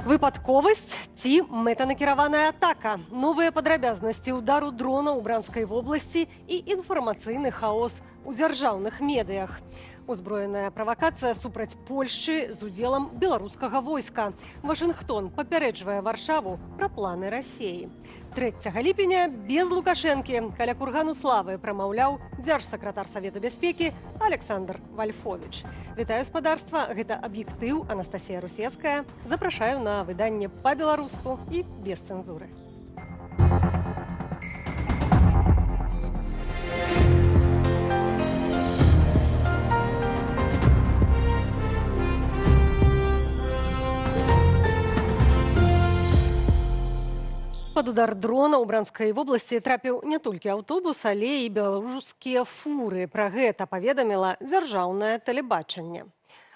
Выпадковасць ці мэтанакіраваная атака. Новыя падрабязнасці ўдару дрона ў Бранскай вобласці і інфармацыйны хаос у дзяржаўных медыях. Узброеная правакацыя супраць Польшчы з удзелам беларускага войска. Вашынгтон папярэджвае Варшаву пра планы Расіі. 3 ліпеня без Лукашэнкі каля кургану славы прамаўляў дзяржсакратар Савета бяспекі Александр Вальфович. Вітаю спадарства, гэта аб'ектыў Анастасія Русецкая. Запрашаю на выданне па-беларуску і без цэнзуры. Пад удар дрона ў Бранскай вобласці трапіў не толькі аўтобус, але і беларускія фуры. Пра гэта паведаміла дзяржаўнае тэлебачанне.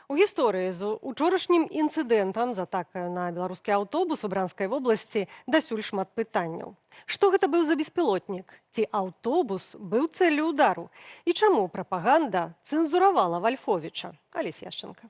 У гісторыі з учорашнім інцыдэнтам з атакаю на беларускі аўтобус у Бранскай вобласці дасюль шмат пытанняў. Што гэта быў за беспілотнік? Ці аўтобус быў цэллю ўдару? І чаму прапаганда цэнзуравала Вальфовіча? Алесь Яшченко.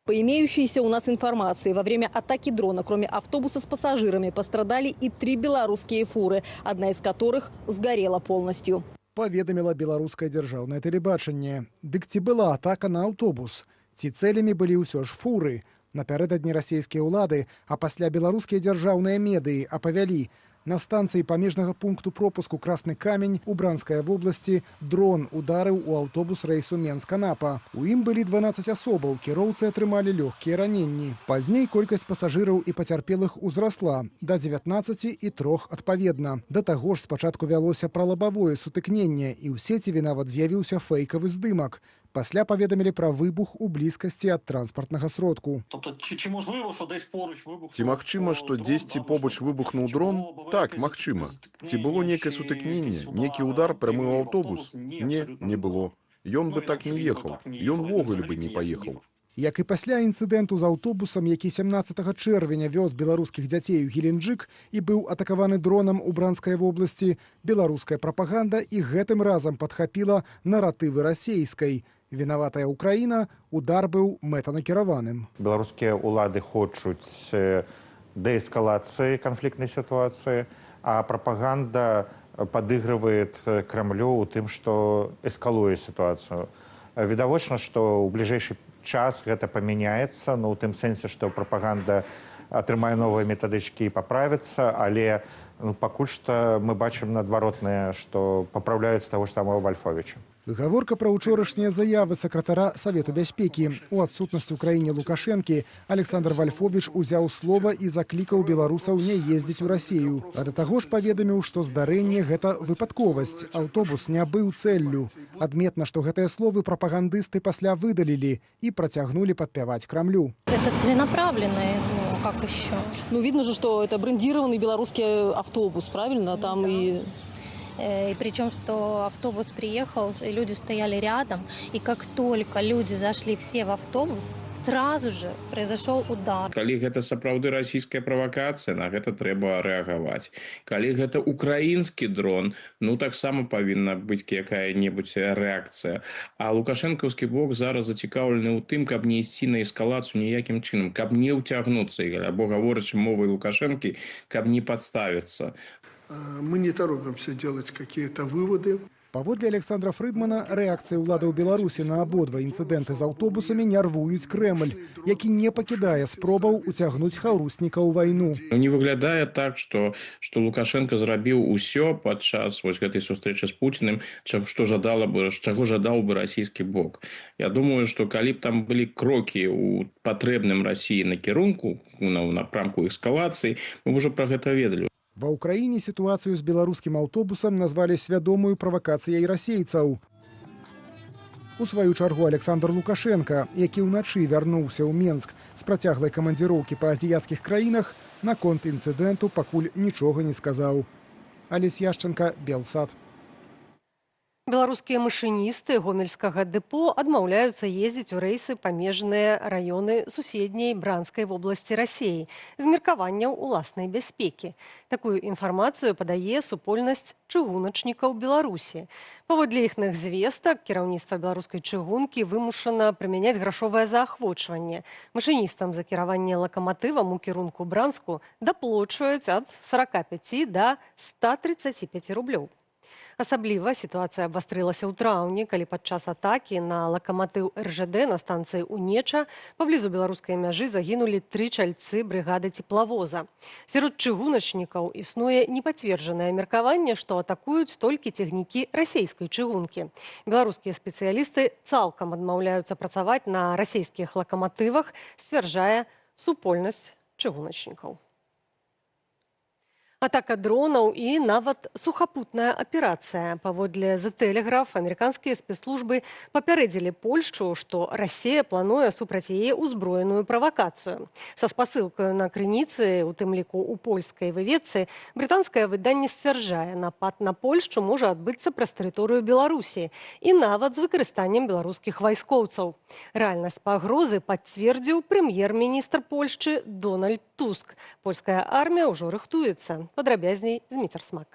По имеющейся у нас информации, во время атаки дрона, кроме автобуса с пассажирами, пострадали и 3 белорусские фуры, одна из которых сгорела полностью. Паведаміла беларускае дзяржаўнае тэлебачанне. Дык ці была атака на аўтобус? Ці цэлямі былі ўсё ж фуры? Напярэдадні расійскія ўлады, а пасля беларускія дзяржаўныя медыі апавялі. На станцыі памежнага пункту пропуску Красны камень у Бранскай вобласці дрон ударыў у аўтобус рэйсу Менск-Анапа. У ім былі 12 асобаў, кіроўцы атрымалі лёгкія раненні. Пазней колькасць пасажыраў і пацярпелых узрасла да 19 і 3 адпаведна. Да таго ж спачатку вялося пра лабавое сутыкненне, і ў сеціве нават з'явіўся фэйкавы здымак. Пасля паведамілі пра выбух у блізкасці ад транспартнага сродку. Ці магчыма, што дзесьці побач выбухнуў дрон? Так, магчыма. Ці было нейкае сутыкненне, нейкі удар прямы ў аўтобус? Не было. Ён бы так не ехаў. Ён увогуле бы не паехаў. Як і пасля інцыдэнту з аўтобусам, які 17 чэрвеня вёз беларускіх дзяцей у Геленджык і быў атакаваны дронам у Бранскай вобласці, беларуская прапаганда і гэтым разам падхапіла наратывы расейскай. Вінаватая Украіна, удар быў мэтанакіраваным. Беларускія ўлады хочуць дээскалацыі канфліктнай сітуацыі, а прапаганда падыгрывае Крамлю ў тым, што эскалуе сітуацыю. Відавочна, што ў бліжэйшы час гэта памяняецца, у тым сэнсе, што прапаганда атрымае новыя метадычкі і паправіцца, але пакуль што мы бачым наадваротнае, што папраўляюць таго ж самого Вальфовіча. Гаворка пра ўчорашнія заявы сакратара Савету бяспекі. У адсутнасць у краіне Лукашэнкі Александр Вальфовіч узяў слова і заклікаў беларусаў не ездзіць у Расію. А да таго ж паведаміў, што здарэнне гэта выпадковасць. Аўтобус не быў цэллю. Адметна, што гэтыя словы прапагандысты пасля выдалілі і працягнулі падпяваць Крамлю. Это целенаправленное, как еще? Видно же, что это брендированный белорусский автобус, правильно? Там и причем, что автобус приехал, и люди стояли рядом, и как только люди зашли все в автобус, сразу же произошел удар. Калі гэта сапраўды расійская правакацыя, на гэта трэба рэагаваць. Калі гэта украінскі дрон, таксама павінна быць якая-небудзь рэакцыя. А лукашэнкаўскі бок зараз зацікаўлены ў тым, каб не ісці на эскалацыю ніякім чынам, каб не ўцягнуцца, або гаворачы мовай Лукашэнкі, каб не падставіцца. Мы не торопимся делать какие-то выводы. Паводле Александра Фрыдмана, рэакцыя ўладаў Беларусі на абодва інцыдэнты з аўтобусамі нервуюць Крэмль, які не пакідае спробаў уцягнуць хаўрусніка ў вайну. Не выглядае так, што Лукашенко зрабіў усё падчас гэтай сустрэчы з Пуціным, чаго жадаў бы расійскі бок. Я думаю, што калі б там былі крокі ў патрэбным Расіі накірунку, напрамку эскалацыі, мы ўжо пра гэта ведалі. Ва ўкраіне сітуацыю з беларускім аўтобусам назвалі свядомую правакацыяй расейцаў. У сваю чаргу Александр Лукашенко, які ўначы вярнуўся ў Менск з працяглай камандзіроўкі па азіяцкіх краінах, наконт інцыдэнту пакуль нічога не сказаў. Алесь Яшченко, Белсат. Беларускія машыністы гомельскага дэпо адмаўляюцца ездзіць у рэйсы памежныя раёны суседняй бранскай вобласці Расіі з меркаванняў уласнай бяспекі. Такую інфармацыю падае супольнасць чыгуначнікаў Беларусі. Паводле іхных звестак, кіраўніцтва беларускай чыгункі вымушана прымяняць грашовае заахвочванне. Машыністам за кіраванне лакаматывам у кірунку Бранску даплочваюць ад 45 да 135 рублёў. Асабліва сітуацыя абвастрылася ў траўні, калі падчас атакі на лакаматыў РЖД на станцыі Унеча паблізу беларускай мяжы загінулі 3 чальцы брыгады цеплавоза. Сярод чыгуначнікаў існуе непацверджанае меркаванне, што атакуюць толькі цягнікі расейскай чыгункі. Беларускія спецыялісты цалкам адмаўляюцца працаваць на расейскіх лакаматывах, сцвярджае супольнасць чыгуначнікаў. Атака дронаў і нават сухапутная аперацыя. Паводле The Telegraph амерыканскія спецслужбы папярэдзілі Польшчу, што Расія плануе супраць яе ўзброеную правакацыю. Са спасылкаю на крыніцы, у тым ліку у польскай выведцы, брытанскае выданне сцвярджае, напад на Польшчу можа адбыцца праз тэрыторыю Беларусі і нават з выкарыстаннем беларускіх вайскоўцаў. Рэальнасць пагрозы пацвердзіў прэм'ер-міністр Польшчы Дональд Туск. Польская армія ўжо рыхтуецца. Падрабязней Зміцер Смак.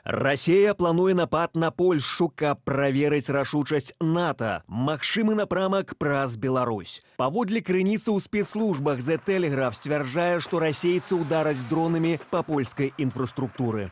Расія плануе напад на Польшчу, каб праверыць рашучасць НАТО. Магчымы напрамак праз Беларусь. Паводле крыніцы ў спецслужбах The Telegraph сцвярджае, што расейцы ўдараць дронамі па польскай інфраструктуры.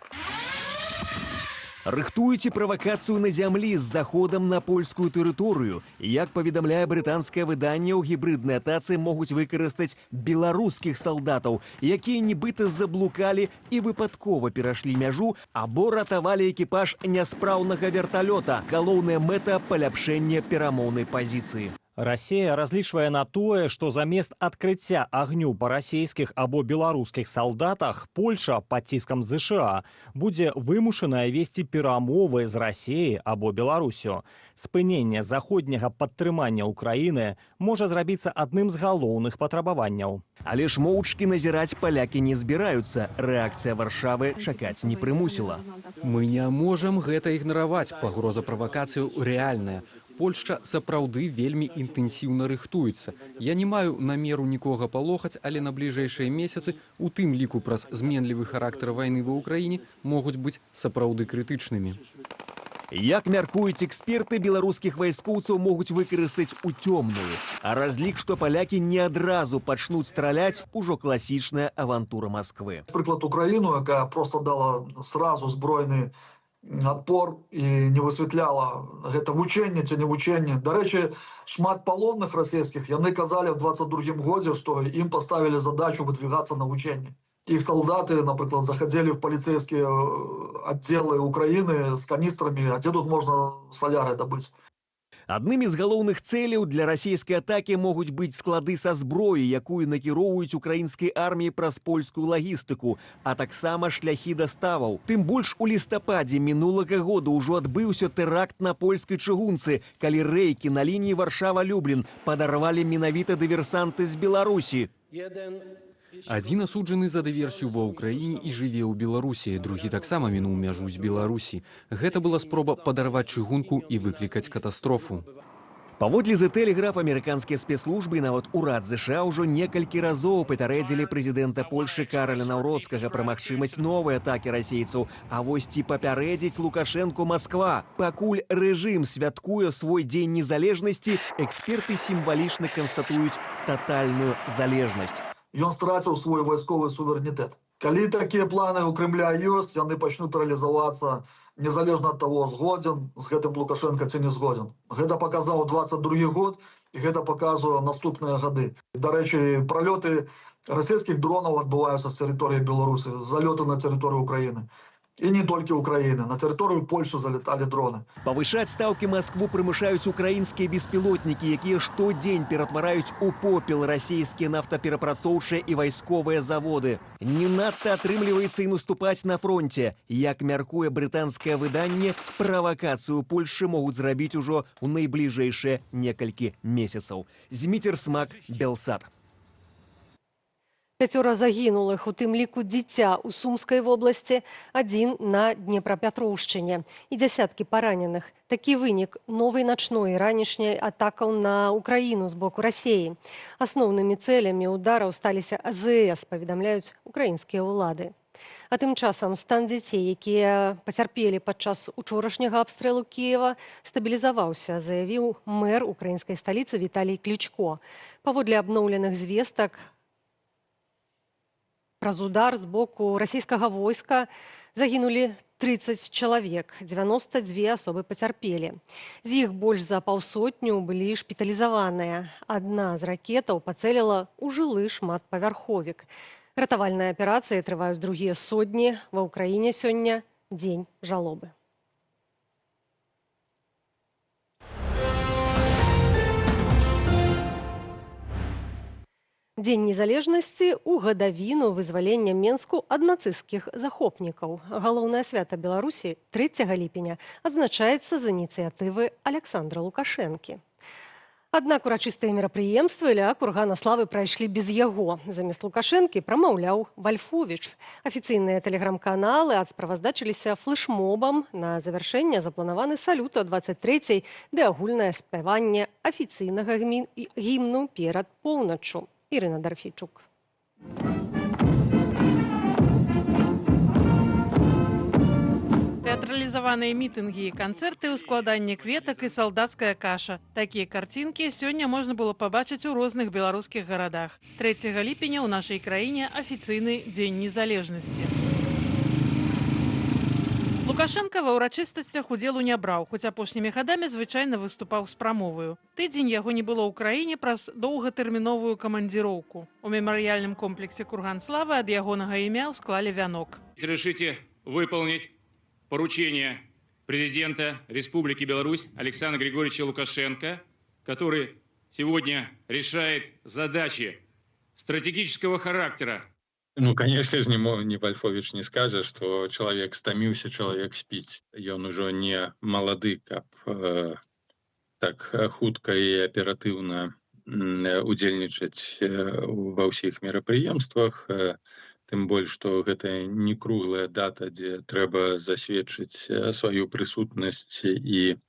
Рыхтуеце правакацыю на зямлі з заходам на польскую тэрыторыю. Як паведамляе брытанскае выданне, у гібрыднай атацы могуць выкарыстаць беларускіх салдатаў, якія нібыта заблукалі і выпадкова перашлі мяжу або ратавалі экіпаж няспраўнага верталёта. Галоўная мэта – паляпшэнне перамоўнай пазіцыі. Расія разлічвае на тое, што замест адкрыцця агню па расійскіх або беларускіх салдатах Польша пад ціскам ЗША будзе вымушаная весці перамовы з Расіяй або Беларусю. Спыненне заходняга падтрымання ўкраіны можа зрабіцца адным з галоўных патрабаванняў. Але ж моўчкі назіраць палякі не збіраюцца. Рэакцыя Варшавы чакаць не прымусіла. Мы не можам гэта ігнараваць. Пагроза правакацыю рэальная. Польшча сапраўды вельмі інтэнсіўна рыхтуецца. Я не маю намеру нікога палохаць, але на бліжэйшыя месяцы, у тым ліку праз зменлівы характар вайны ва ўкраіне, могуць быць сапраўды крытычнымі. Як мяркуюць эксперты, беларускіх вайскоўцаў могуць выкарыстаць у цёмную. А разлік, што палякі не адразу пачнуць страляць, ужо класічная авантура Масквы. Прыклад Украіну, якая проста дала сразу збройны адпор і не высвятляла гэта вучэнне ці не вучэнне. Дарэчы, шмат палонных расійскіх, яны казалі ў 22-м годзе, што ім паставілі задачу выдвигацца на вучэнне. Іх салдаты, напрыклад, заходили в полицейские отделы Украины с канистрами, а где тут можно соляры добыть? Аднымі з галоўных цэляў для расійскай атакі могуць быць склады са зброі, якую накіроўваюць украінскай арміі праз польскую лагістыку, а таксама шляхі даставаў. Тым больш у лістападзе мінулага года ўжо адбыўся тэракт на польскай чыгунцы, калі рэйкі на лініі Варшава-Люблін падарвалі менавіта дыверсанты з Беларусі. Адзін асуджаны за дыверсію ва ўкраіне і жыве ў Беларусі, другі таксама мінуў мяжу з Беларусі. Гэта была спроба падарваць чыгунку і выклікаць катастрофу. Паводле The Telegraph амерыканскія спецслужбы і нават урад ЗША ўжо некалькі разоў папярэдзілі прэзідэнта Польшчы Караля Наўроцкага пра магчымасць новай атакі расейцаў. А вось ці папярэдзіць Лукашэнку Масква? Пакуль рэжым святкуе свой дзень незалежнасці, эксперты сімвалічна канстатуюць татальную залежнасць. Ён страціў свой вайсковы суверэнітэт. Калі такія планы ў Крымля ёсць, яны пачнуць рэалізавацца незалежна ад таго, згодзін з гэтым Лукашенко ці не згодзін. Гэта паказаў 22 год, і гэта паказвае наступныя гады. Дарэчы, пралёты расійскіх дронаў адбываюцца з тэрыторыі Беларусі, залёты на тэрыторыю Украіны. І не толькі Украіны, на тэрыторыю Польшчы залеталі дроны. Павышаць стаўкі Маскву прымушаюць украінскія беспілотнікі, якія штодзень ператвараюць у попел расійскія нафтаперапрацоўчыя і вайсковыя заводы. Не надта атрымліваецца і наступаць на фронте. Як мяркуе брытанскае выданне, правакацыю Польшчы могуць зрабіць ужо ў найбліжэйшыя некалькі месяцаў. Зміцер Смак, Белсат. 5 загінулых, у тым ліку дзіця ў Сумскай вобласці, 1 на Днепрапетроўшчыне і дзясяткі параненых. Такі вынік новай начной і ранішняй атакаў на Украіну з боку Расіі. Асноўнымі цэлямі удараў сталіся АЗС, паведамляюць украінскія ўлады. А тым часам стан дзяцей, якія пацярпелі падчас учорашняга абстрэлу Кіева, стабілізаваўся, заявіў мэр украінскай сталіцы Віталій Клічко. Паводле абноўленых звестак, праз удар з боку расійскага войска загінулі 30 чалавек, 92 асобы пацярпелі. З іх больш за паўсотню былі шпіталізаваныя. Адна з ракетаў пацэліла ў жылы шматпавярховік. Ратавальныя аперацыі трываюць другія сотні. Ва ўкраіне сёння дзень жалобы. Дзень незалежнасці ў гадавіну вызвалення Менску ад нацысцкіх захопнікаў. Галоўнае свята Беларусі 3 ліпеня адзначаецца з ініцыятывы Аляксандра Лукашэнкі. Аднак урачыстыя мерапрыемствы ля кургана славы прайшлі без яго. Замест Лукашэнкі прамаўляў Вальфовіч. Афіцыйныя тэлеграм-каналы адсправаздачыліся флэшмобам. На завяршэнне запланаваны салют о 23-й ды агульнае спяванне афіцыйнага гімну перад поўначчу. Ірына Дарфійчук. Тэатралізаваныя мітынгі і канцэрты, ускладанне кветак і салдацкая каша. Такія карцінкі сёння можна было пабачыць у розных беларускіх гарадах. 3 ліпеня ў нашай краіне афіцыйны дзень незалежнасці. Лукашенко ва ўрачыстасцях удзелу не браў, хоць апошнімі гадамі звычайна выступаў з прамоваю. Тыдзень яго не было ў краіне праз доўгатэрміновую камандзіроўку. У мемарыяльным комплексе «Курган славы» ад ягонага імя ўсклалі вянок. Решите выполнить поручение президента Республики Беларусь Александра Григорьевича Лукашенко, который сегодня решает задачи стратегического характера. Ну, конечно же, не Вальфович не скажет, что человек стомился, человек спит. И он уже не молодый, как так хутка и оперативно удзельнічаць ва ўсіх мерапрыемствах. Тым больш, што гэта не круглая дата, дзе трэба засведчыць сваю прысутнасць і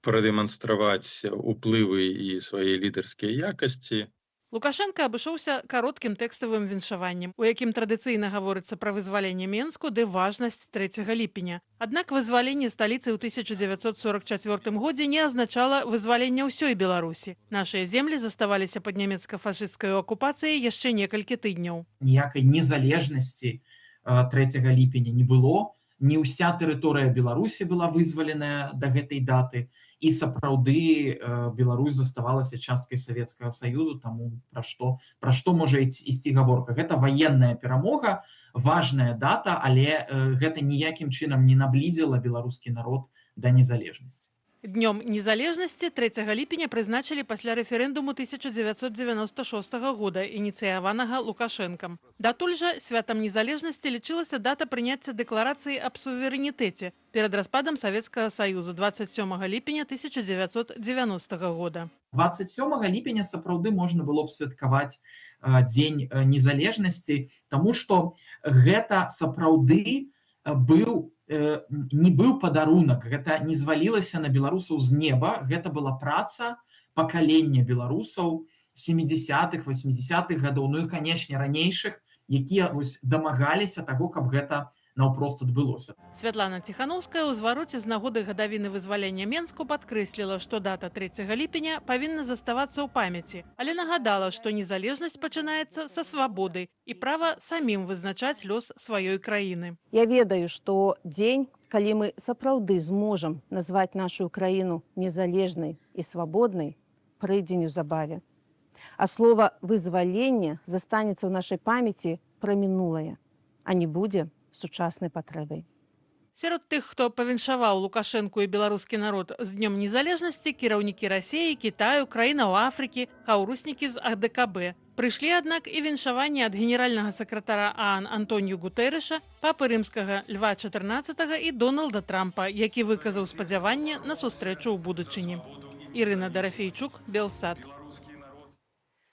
прадэманстраваць уплывы і свае лідарскія якасці. Лукашенко абышоўся кароткім тэкставым віншаваннем, у якім традыцыйна гаворыцца пра вызваленне Менску ды важнасць 3 ліпеня. Аднак вызваленне сталіцы ў 1944 годзе не азначала вызвалення ўсёй Беларусі. Нашыя землі заставаліся пад нямецка-фашысцкай акупацыяй яшчэ некалькі тыдняў. Ніякай незалежнасці 3 ліпеня не было. Не ўся тэрыторыя Беларусі была вызваленая да гэтай даты. І сапраўды Беларусь заставалася часткай Савецкага Саюзу, таму пра што можа ісці гаворка. Гэта ваенная перамога, важная дата, але гэта ніякім чынам не наблізіла беларускі народ да незалежнасці. Днём незалежнасці 3 ліпеня прызначылі пасля рэферэндуму 1996 года, ініцыяванага Лукашэнкам. Датуль жа святам незалежнасці лічылася дата прыняцця дэкларацыі аб суверэнітэце перад распадам Савецкага Саюзу 27 ліпеня 1990 года. 27 ліпеня сапраўды можна было б святкаваць дзень незалежнасці, таму што гэта сапраўды не быў падарунак, гэта не звалілася на беларусаў з неба, гэта была праца пакалення беларусаў 70-х, 80-х гадоў, ну і, канешне, ранейшых, якія дамагаліся таго, каб гэта наўпрост адбылося. Святлана Ціхановская ў звароце з нагоды гадавіны вызвалення Менску падкрэсліла, што дата 3 ліпеня павінна заставацца ў памяці, але нагадала, што незалежнасць пачынаецца са свабоды і права самім вызначаць лёс сваёй краіны. Я ведаю, што дзень, калі мы сапраўды зможам назваць нашу краіну незалежнай і свабоднай, прыйдзе неўзабаве. А слова «вызваленне» застанецца ў нашай памяці пра мінулае, а не будзе сучаснай патрэбай. Сярод тых, хто павіншаваў Лукашэнку і беларускі народ з днём незалежнасці, кіраўнікі Расіі, Кітаю, краінаў Афрыкі, хаўруснікі з АДКБ. Прыйшлі, аднак, і віншаванні ад генеральнага сакратара ААН Антоніо Гутэрэша, папы рымскага Льва XIV і Дональда Трампа, які выказаў спадзяванне на сустрэчу ў будучыні. Ірына Дарафейчук, Белсат.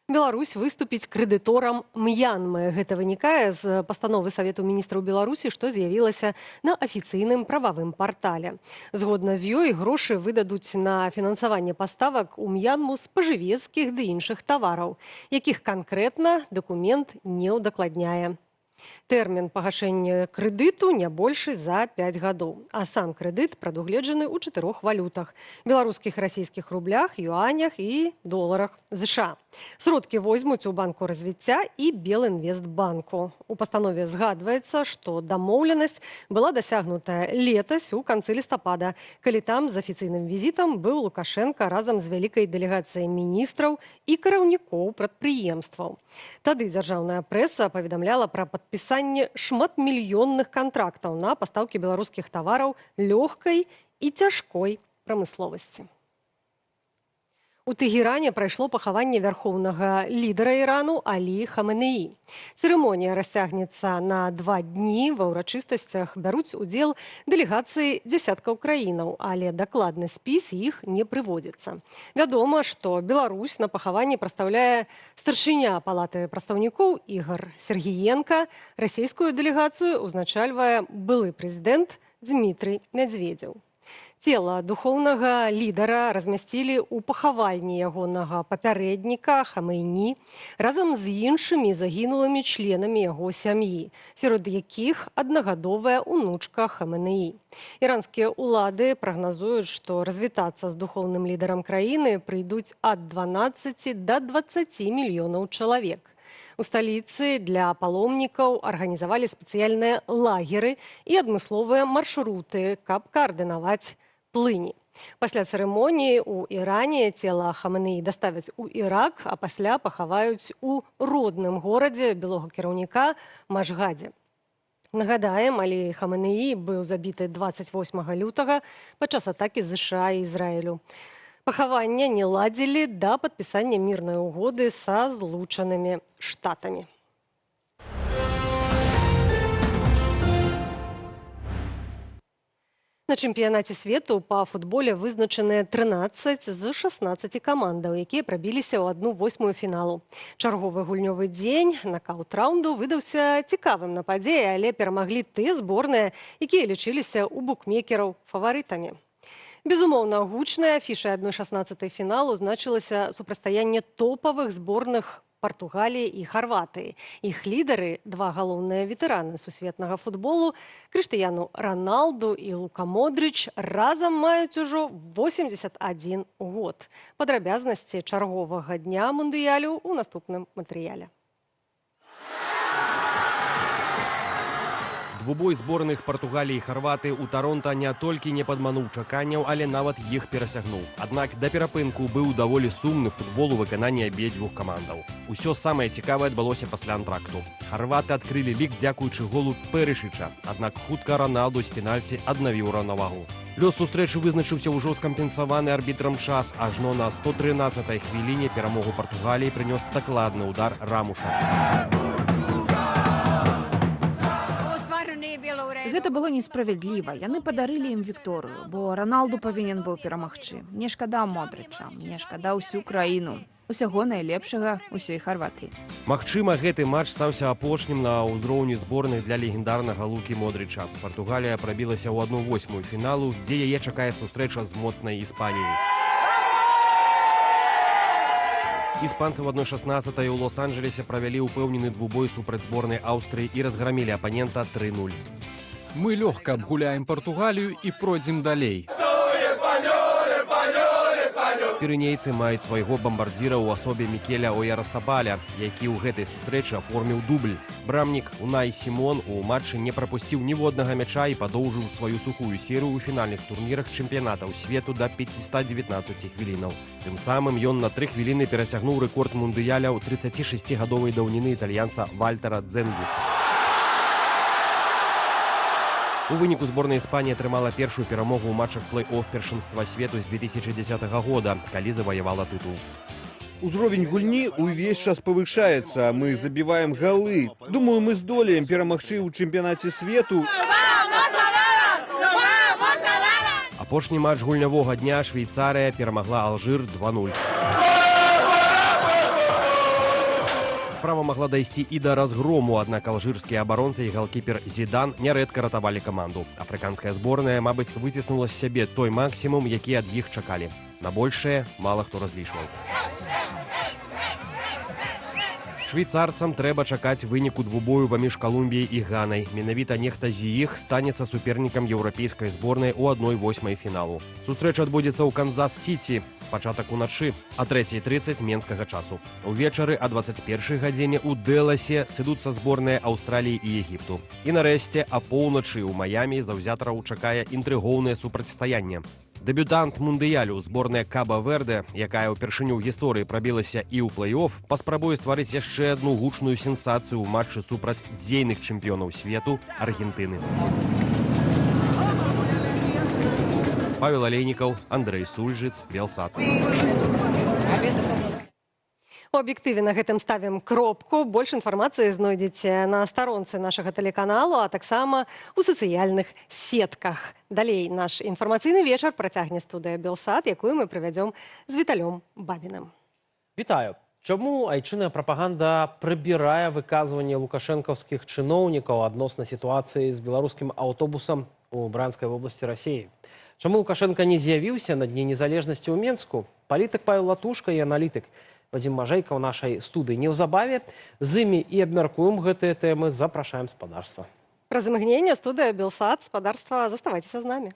Беларусь выступіць крэдыторам Мьянмы. Гэта вынікае з пастановы Савету міністраў Беларусі, што з'явілася на афіцыйным прававым партале. Згодна з ёй грошы выдадуць на фінансаванне паставак у Мьянму спажывецкіх ды іншых тавараў, якіх канкрэтна дакумент не ўдакладняе. Тэрмін пагашэння крэдыту не большы за 5 гадоў, а сам крэдыт прадугледжаны ў 4 валютах – беларускіх, расійскіх рублях, юанях і доларах США. Сродкі возьмуць у банку развіцця і Белінвестбанку. У пастанове згадваецца, што дамоўленасць была дасягнутая летась у канцы лістапада, калі там з афіцыйным візітам быў Лукашенка разам з вялікай дэлегацыяй міністраў і кіраўнікоў прадпрыемстваў. Тады дзяржаўная прэса паведамляла пра падпісанне шматмільённых кантрактаў на пастаўкі беларускіх тавараў лёгкай і цяжкой прамысловасці. У Тэгеране прайшло пахаванне вярхоўнага лідара Ірану Алі Хаменеі. Цырымонія расцягнецца на 2 дні. Ва ўрачыстасцях бяруць удзел дэлегацыі дзясяткаў краінаў, але дакладны спіс іх не прыводзіцца. Вядома, што Беларусь на пахаванні прадстаўляе старшыня палаты прадстаўнікоў Ігор Сергіенка. Расійскую дэлегацыю ўзначальвае былы прэзідэнт Дмітрый Мядзведзеў. Цела духоўнага лідара размясцілі ў пахавальні ягонага папярэдніка Хамейні разам з іншымі загінулымі членамі яго сям'і, сярод якіх аднагадовая ўнучка Хаменеі. Іранскія ўлады прагназуюць, што развітацца з духоўным лідарам краіны прыйдуць ад 12 да 20 мільёнаў чалавек. У сталіцы для паломнікаў арганізавалі спецыяльныя лагеры і адмысловыя маршруты, каб каардынаваць плыні. Пасля цырымоніі ў Іране цела Хаменеі даставяць у Ірак, а пасля пахаваюць у родным горадзе былога кіраўніка Машгадзе. Нагадаем, Алі Хаменеі быў забіты 28 лютага падчас атакі ЗША і Ізраілю. Пахавання не ладзілі да падпісання мірнай угоды са Злучанымі Штатамі. На чэмпіянаце свету па футболе вызначаныя 13 з 16 камандаў, якія прабіліся ў 1/8 фіналу. Чарговы гульнёвы дзень накаут-раунду выдаўся цікавым на падзеі, але перамаглі тыя зборныя, якія лічыліся ў букмекераў фаварытамі. Безумоўна, гучная афіша 1/16 фіналу значылася супрацьстаянне топавых зборных Партугаліі і Харватыі. Іх лідары, 2 галоўныя ветэраны сусветнага футболу, Крыштыяну Раналду і Лука Модрыч, разам маюць ужо 81 год. Падрабязнасці чарговага дня мундыялю ў наступным матэрыяле. Двубой зборных Партугаліі і Харваты ў Таронта не толькі не падмануў чаканняў, але нават іх перасягнуў. Аднак да перапынку быў даволі сумны футбол у выкананні абедзвюх камандаў. Усё самае цікавае адбылося пасля антракту. Харваты адкрылі лік дзякуючы голу Перышыча, аднак хутка Раналду з пенальці аднавіў раўнавагу. Лёс сустрэчы вызначыўся ўжо скампенсаваны арбітрам час. Ажно на 113-й хвіліне перамогу Партугаліі прынёс дакладны удар Рамуша. Гэта было несправядліва. Яны падарылі ім вікторыю, бо Раналду павінен быў перамагчы. Мне шкада Модрыча, мне шкада ўсю краіну. Усяго найлепшага ўсёй Харватыі. Магчыма, гэты матч стаўся апошнім на ўзроўні зборных для легендарнага Лукі Модрыча. Партугалія прабілася ў 1/8 фіналу, дзе яе чакае сустрэча з моцнай Іспаніяй. Іспанцы ў 1/16 у Лос-Анджелесе правялі ўпэўнены двубой супраць зборнай Аўстрыі і разграмілі апанента 3-0. Мы лёгка абгуляем Партугалію і пройдзем далей. Пірынейцы маюць свайго бамбардзіра ў асобе Мікеля Оярасабаля, які ў гэтай сустрэчы аформіў дубль. Брамнік Унай Сімон у матчы не прапусціў ніводнага мяча і падоўжыў сваю сухую серыю ў фінальных турнірах чэмпіянатаў свету да 519 хвілінаў. Тым самым ён на 3 хвіліны перасягнуў рэкорд мундыяля ў 36-гадовай даўніны італьянца Вальтера Дзенгі. У выніку зборная Іспаніі атрымала першую перамогу ў матчах плэй-офф першынства свету з 2010 года, калі заваявала тытул. Узровень гульні увесь час павышаецца, мы забіваем галы. Думаю, мы здолеем перамагчы ў чэмпіянаце свету. Апошні матч гульнявога дня Швейцарыя перамагла Алжыр 2-0. Справа могла дайсці і да разгрому, аднак алжырскія абаронцы і галкіпер Зідан нярэдка ратавалі каманду. Афрыканская зборная, мабыць, выціснула з сябе той максімум, які ад іх чакалі. На большее мала хто разлічваў. Швейцарцам трэба чакаць выніку двубою паміж Калумбіяй і Ганай. Менавіта нехта з іх станецца супернікам еўрапейскай зборнай у 1/8 фіналу. Сустрэча адбудзецца ў Канзас-Сіці. Пачатак уначы а 3:30 менскага часу. Увечары а 21 гадзіне ў Дэласе сыдуцца зборныя Аўстраліі і Егіпту. І нарэшце апоўначы ў Маямі заўзятараў чакае інтрыгоўнае супрацьстаянне. Дэбютант мундыялю зборная Каба-Верде, якая ўпершыню ў гісторыі прабілася і ў плэй-офф, паспрабуе стварыць яшчэ адну гучную сенсацыю ў матчы супраць дзейных чэмпіёнаў свету Аргентыны. Павел Алейнікаў, Андрэй Сульжыц, Белсат. У аб'ектыве на гэтым ставім кропку. Больш інфармацыі знойдзеце на старонцы нашага тэлеканалу, а таксама у сацыяльных сетках. Далей наш інфармацыйны вечар працягне студыя Белсат, якую мы правядзём з Віталём Бабіным. Вітаю. Чаму айчынная прапаганда прыбірае выказванне лукашэнкаўскіх чыноўнікаў адносна сітуацыі з беларускім аўтобусам у Бранскай вобласці Расіі? Чаму Лукашенко не з'явіўся на Дні незалежнасці ў Менску? Палітык Павел Латушка і аналітык Вадзім Мажэйка ў нашай студыі неўзабаве. З імі і абмяркуем гэтыя тэмы. Запрашаем спадарства. Праз імгненне студыя Белсат, спадарства, заставайцеся з намі.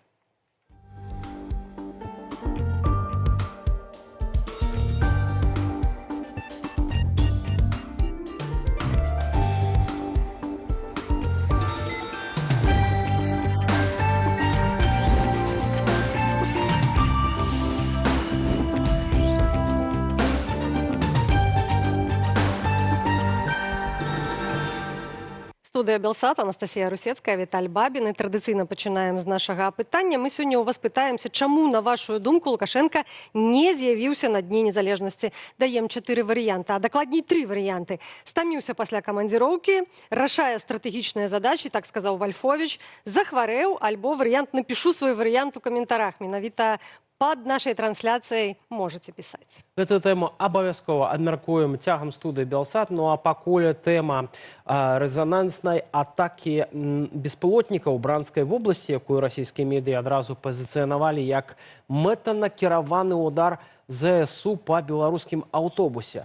Студыя Белсат, Анастасія Русецкая, Віталь Бабін. І традыцыйна пачынаем з нашага апытання. Мы сёння ў вас пытаемся, чаму, на вашу думку, Лукашенко не з'явіўся на Дні незалежнасці. Даем 4 варыянты, а дакладней 3 варыянты. Стаміўся пасля камандзіроўкі, рашае стратэгічныя задачы, так сказаў Вальфовіч, захварэў, альбо варыянт «напішу свой варыянт у каментарах». Менавіта пад нашай трансляцыяй можаце пісаць. Гэтую тэму абавязкова абмяркуем цягам студыі Белсат. Ну а пакуль тэма рэзананснай атакі беспілотнікаў у Бранскай вобласці, якую расійскія медыі адразу пазіцыянавалі як мэтанакіраваны ўдар ЗСУ па беларускім аўтобусе,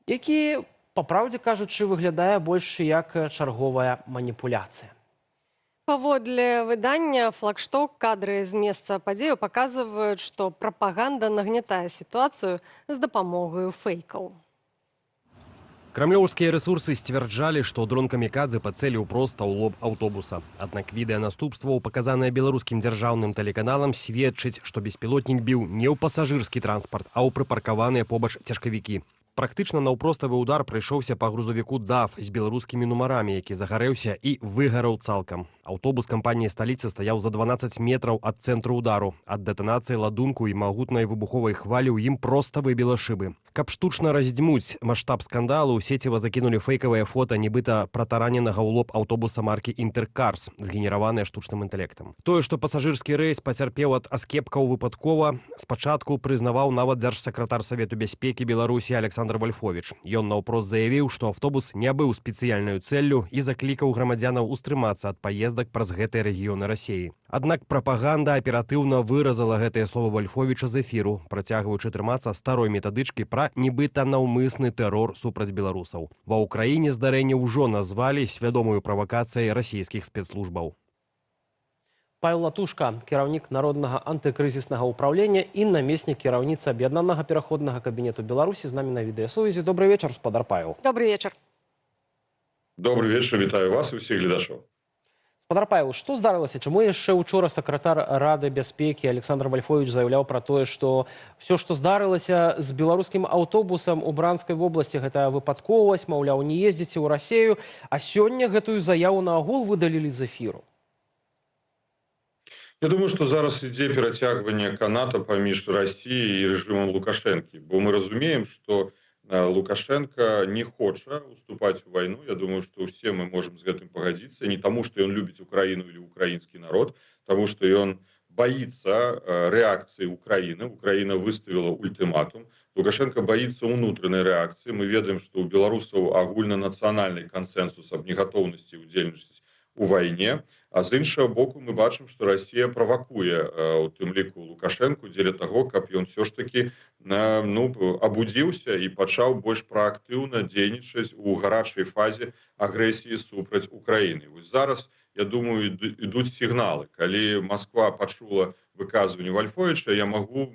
які, па праўдзе кажучы, выглядае больш як чарговая маніпуляцыя. Паводле выдання «Флагшток» кадры з месца падзею паказваюць, што прапаганда нагнятае сітуацыю з дапамогаю фэйкаў. Крамлёўскія рэсурсы сцвярджалі, што дрон камікадзе пацэліў проста ў лоб аўтобуса. Аднак відэа наступстваў, паказанае беларускім дзяржаўным тэлеканалам, сведчыць, што беспілотнік біў не ў пасажырскі транспарт, а ў прыпаркаваныя побач цяжкавікі. Практычна наўпроставы ўдар прыйшоўся па грузавіку «ДАФ» з беларускімі нумарамі, які загарэўся і выгараў цалкам. Аўтобус кампаніі «Сталіца» стаяў за 12 метраў ад цэнтру ўдару. Ад дэтанацыі ладунку і магутнай выбуховай хвалі ў ім проста выбіла шыбы. Каб штучна раздзьмуць маштаб скандалу, у сеціва закінулі фэйкавыя фота нібыта пратараненага ў лоб аўтобуса маркі «Інтэркарс», згенераваныя штучным інтэлектам. Тое, што пасажырскі рэйс пацярпеў ад аскепкаў выпадкова, спачатку прызнаваў нават дзяржсакратар Савету бяспекі Беларусі Александр Вальфовіч. Ён наўпрост заявіў, што аўтобус не быў спецыяльнаю цэллю і заклікаў грамадзянаў устрымацца ад паездак праз гэтыя рэгіёны Расіі. Аднак прапаганда аператыўна выразала гэтыя словы Вальфовіча з эфіру, працягваючы трымацца старой метадычкі пра нібыта наўмысны тэрор супраць беларусаў. Ва ўкраіне здарэнне ўжо назвалі свядомую правакацыяй расійскіх спецслужбаў. Павел Латушка, кіраўнік Народнага антыкрызіснага ўпраўлення і намеснік кіраўніцы Аб'яднанага пераходнага кабінету Беларусі, з намі на відэасувязі. Добрый вечар, спадар Павел. Добрый вечар. Добрый вечар, вітаю вас і ўсіх гледачаў. Спадар Павел, што здарылася? Чаму яшчэ учора сакратар Рады бяспекі Александр Вальфовіч заяўляў пра тое, што ўсё, што здарылася з беларускім аўтобусам у Бранскай вобласці, гэта выпадковасць, маўляў, не ездзіце ў Расію, а сёння гэтую заяву наогул выдалілі з эфіру? Я думаю, што зараз ідзе перацягванне каната паміж Расіяй і рэжымам Лукашэнкі, бо мы разумеем, што Лукашенко не хоча уступаць у вайну. Я думаю, што ўсе мы можам з гэтым пагадзіцца. Не таму, што ён любіць Украіну или украінскі народ, таму што ён боится реакции Украины. Украина выставила ультиматум. Лукашенко боится внутренней реакции. Мы ведаем, что у белорусов агульнанациональный консенсус об неготовности удзельнічаць у войне. А з іншага боку мы бачым, што Расія правакуе у тым ліку Лукашенку дзеля таго, каб ён все ж таки абудзіўся і пачаў больш праактыўна дзейнічаць у гарачай фазе агрэсіі супраць Украіны. Вось зараз, я думаю, ідуць сігналы. Калі Москва пачула выказванне Вальфовіча, я магу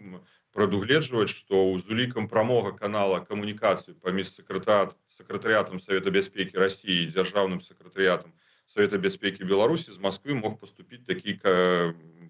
прадугледжваць, што з улікам прамога канала камунікацыі паміж сакратарыятам Савета бяспекі Расіі і дзяржаўным сакратарыятам Совета бяспекі Беларусі з Москвы мог паступіць такі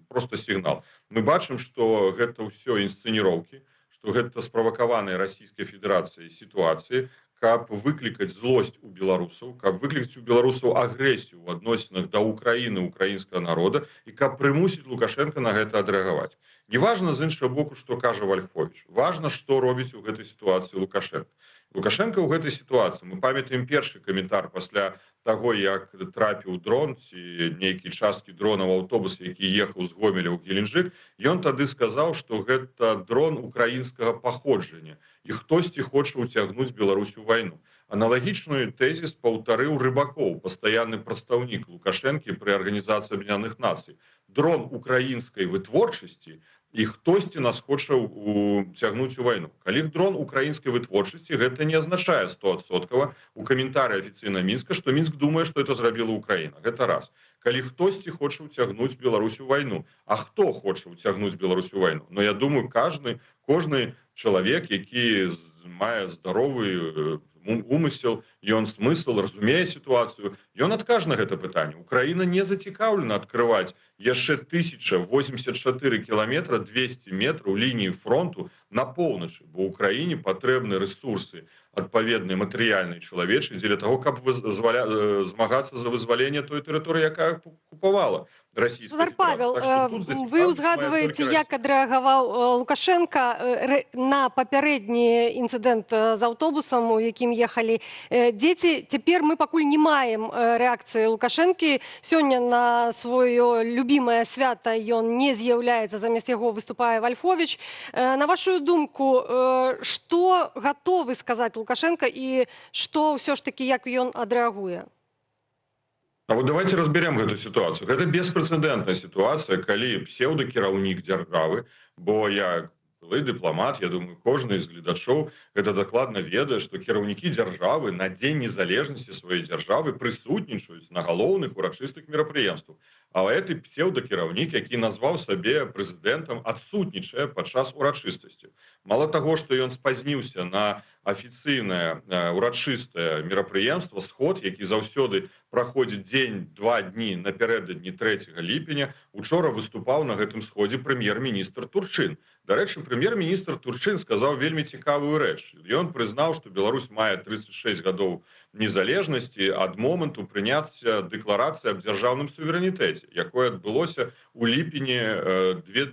просто сігнал. Мы бачым, што гэта ўсё інсцэніроўкі, што гэта справакаваныя Расійскай Федэрацыяй сітуацыі, каб выклікаць злосць у беларусаў, каб выклікаць у беларусаў агрэсію ў адносінах да Украіны, украінскага народа і каб прымусіць Лукашенка на гэта адрэагаваць. Неважна з іншага боку, што кажа Вальфовіч. Важна, што робіць у гэтай сітуацыі Лукашенка. Лукашенко ў гэтай сітуацыі, мы памятаем першы каментар пасля таго, як трапіў дрон ці нейкі часткі дрона ў аўтобус, які ехаў з Гомеля ў Геленджык, ён тады сказаў, што гэта дрон украінскага паходжання і хтосьці хоча ўцягнуць Беларусь у вайну. Аналагічную тэзіс паўтарыў Рыбакоў, пастаянны прадстаўнік Лукашэнкі пры Арганізацыі Аб'яднаных Нацый. Дрон украінскай вытворчасці і хтосьці нас хоча уцягнуць у вайну. Калі дрон украінскай вытворчасці, гэта не азначае 100% у каментарыі афіцыйна Мінска, што Мінск думае, што это зрабіла Украіна. Гэта раз. Калі хтосьці хоча ўцягнуць Беларусь у вайну. А хто хоча ўцягнуць Беларусь у вайну? Но я думаю, кожны чалавек, які мае здаровы умысел, ён смысл, разумее сітуацыю, ён адкажа на гэта пытанне. Украіна не зацікаўлена адкрываць яшчэ 1084 кіламетра 200 метраў лініі фронту на поўначы, бо Украіне патрэбны рэсурсы адпаведныя матэрыяльныя чалавечыя дзеля таго, каб змагацца за вызваленне той тэрыторыі, якая акупавала Расійская Федэрацыя. Павел, вы узгадваеце, як адрэагаваў Лукашенка на папярэдні інцыдэнт з аўтобусам, у якім ехалі дзеці. Цяпер мы пакуль не маем рэакцыі Лукашэнкі. Сёння на сваё любімае свята ён не з'яўляецца, замест яго выступае Вальфовіч. На вашу думку, што гатовы сказаць Лукашенко і што ўсё ж такі, як ён адрэагуе? А вот давайте разберем эту ситуацию. Это беспрецедентная ситуация, калі псевдокіраўнік дзяржавы, бо я былы дыпламат, я думаю, кожны з гледачоў гэта дакладна ведае, што кіраўнікі дзяржавы на дзень незалежнасці сваёй дзяржавы прысутнічаюць на галоўных урачыстых мерапрыемствах. А гэты псевдокіраўнік, які назваў сабе прэзідэнтам, адсутнічае падчас урачыстасці. Мало таго, што ён спазніўся на афіцыйнае урачыстае мерапрыемства, сход, які заўсёды праходзіць дзень-два дні напярэдадні 3 ліпеня, учора выступаў на гэтым сходзе прэм'ер-міністр Турчын. Дарэчы, прэм'ер-міністр Турчын сказаў вельмі цікавую рэч. Ён прызнаў, што Беларусь мае 36 гадоў незалежнасці ад моманту прыняцця дэкларацыі аб дзяржаўным суверэнітэце, якое адбылося ў ліпені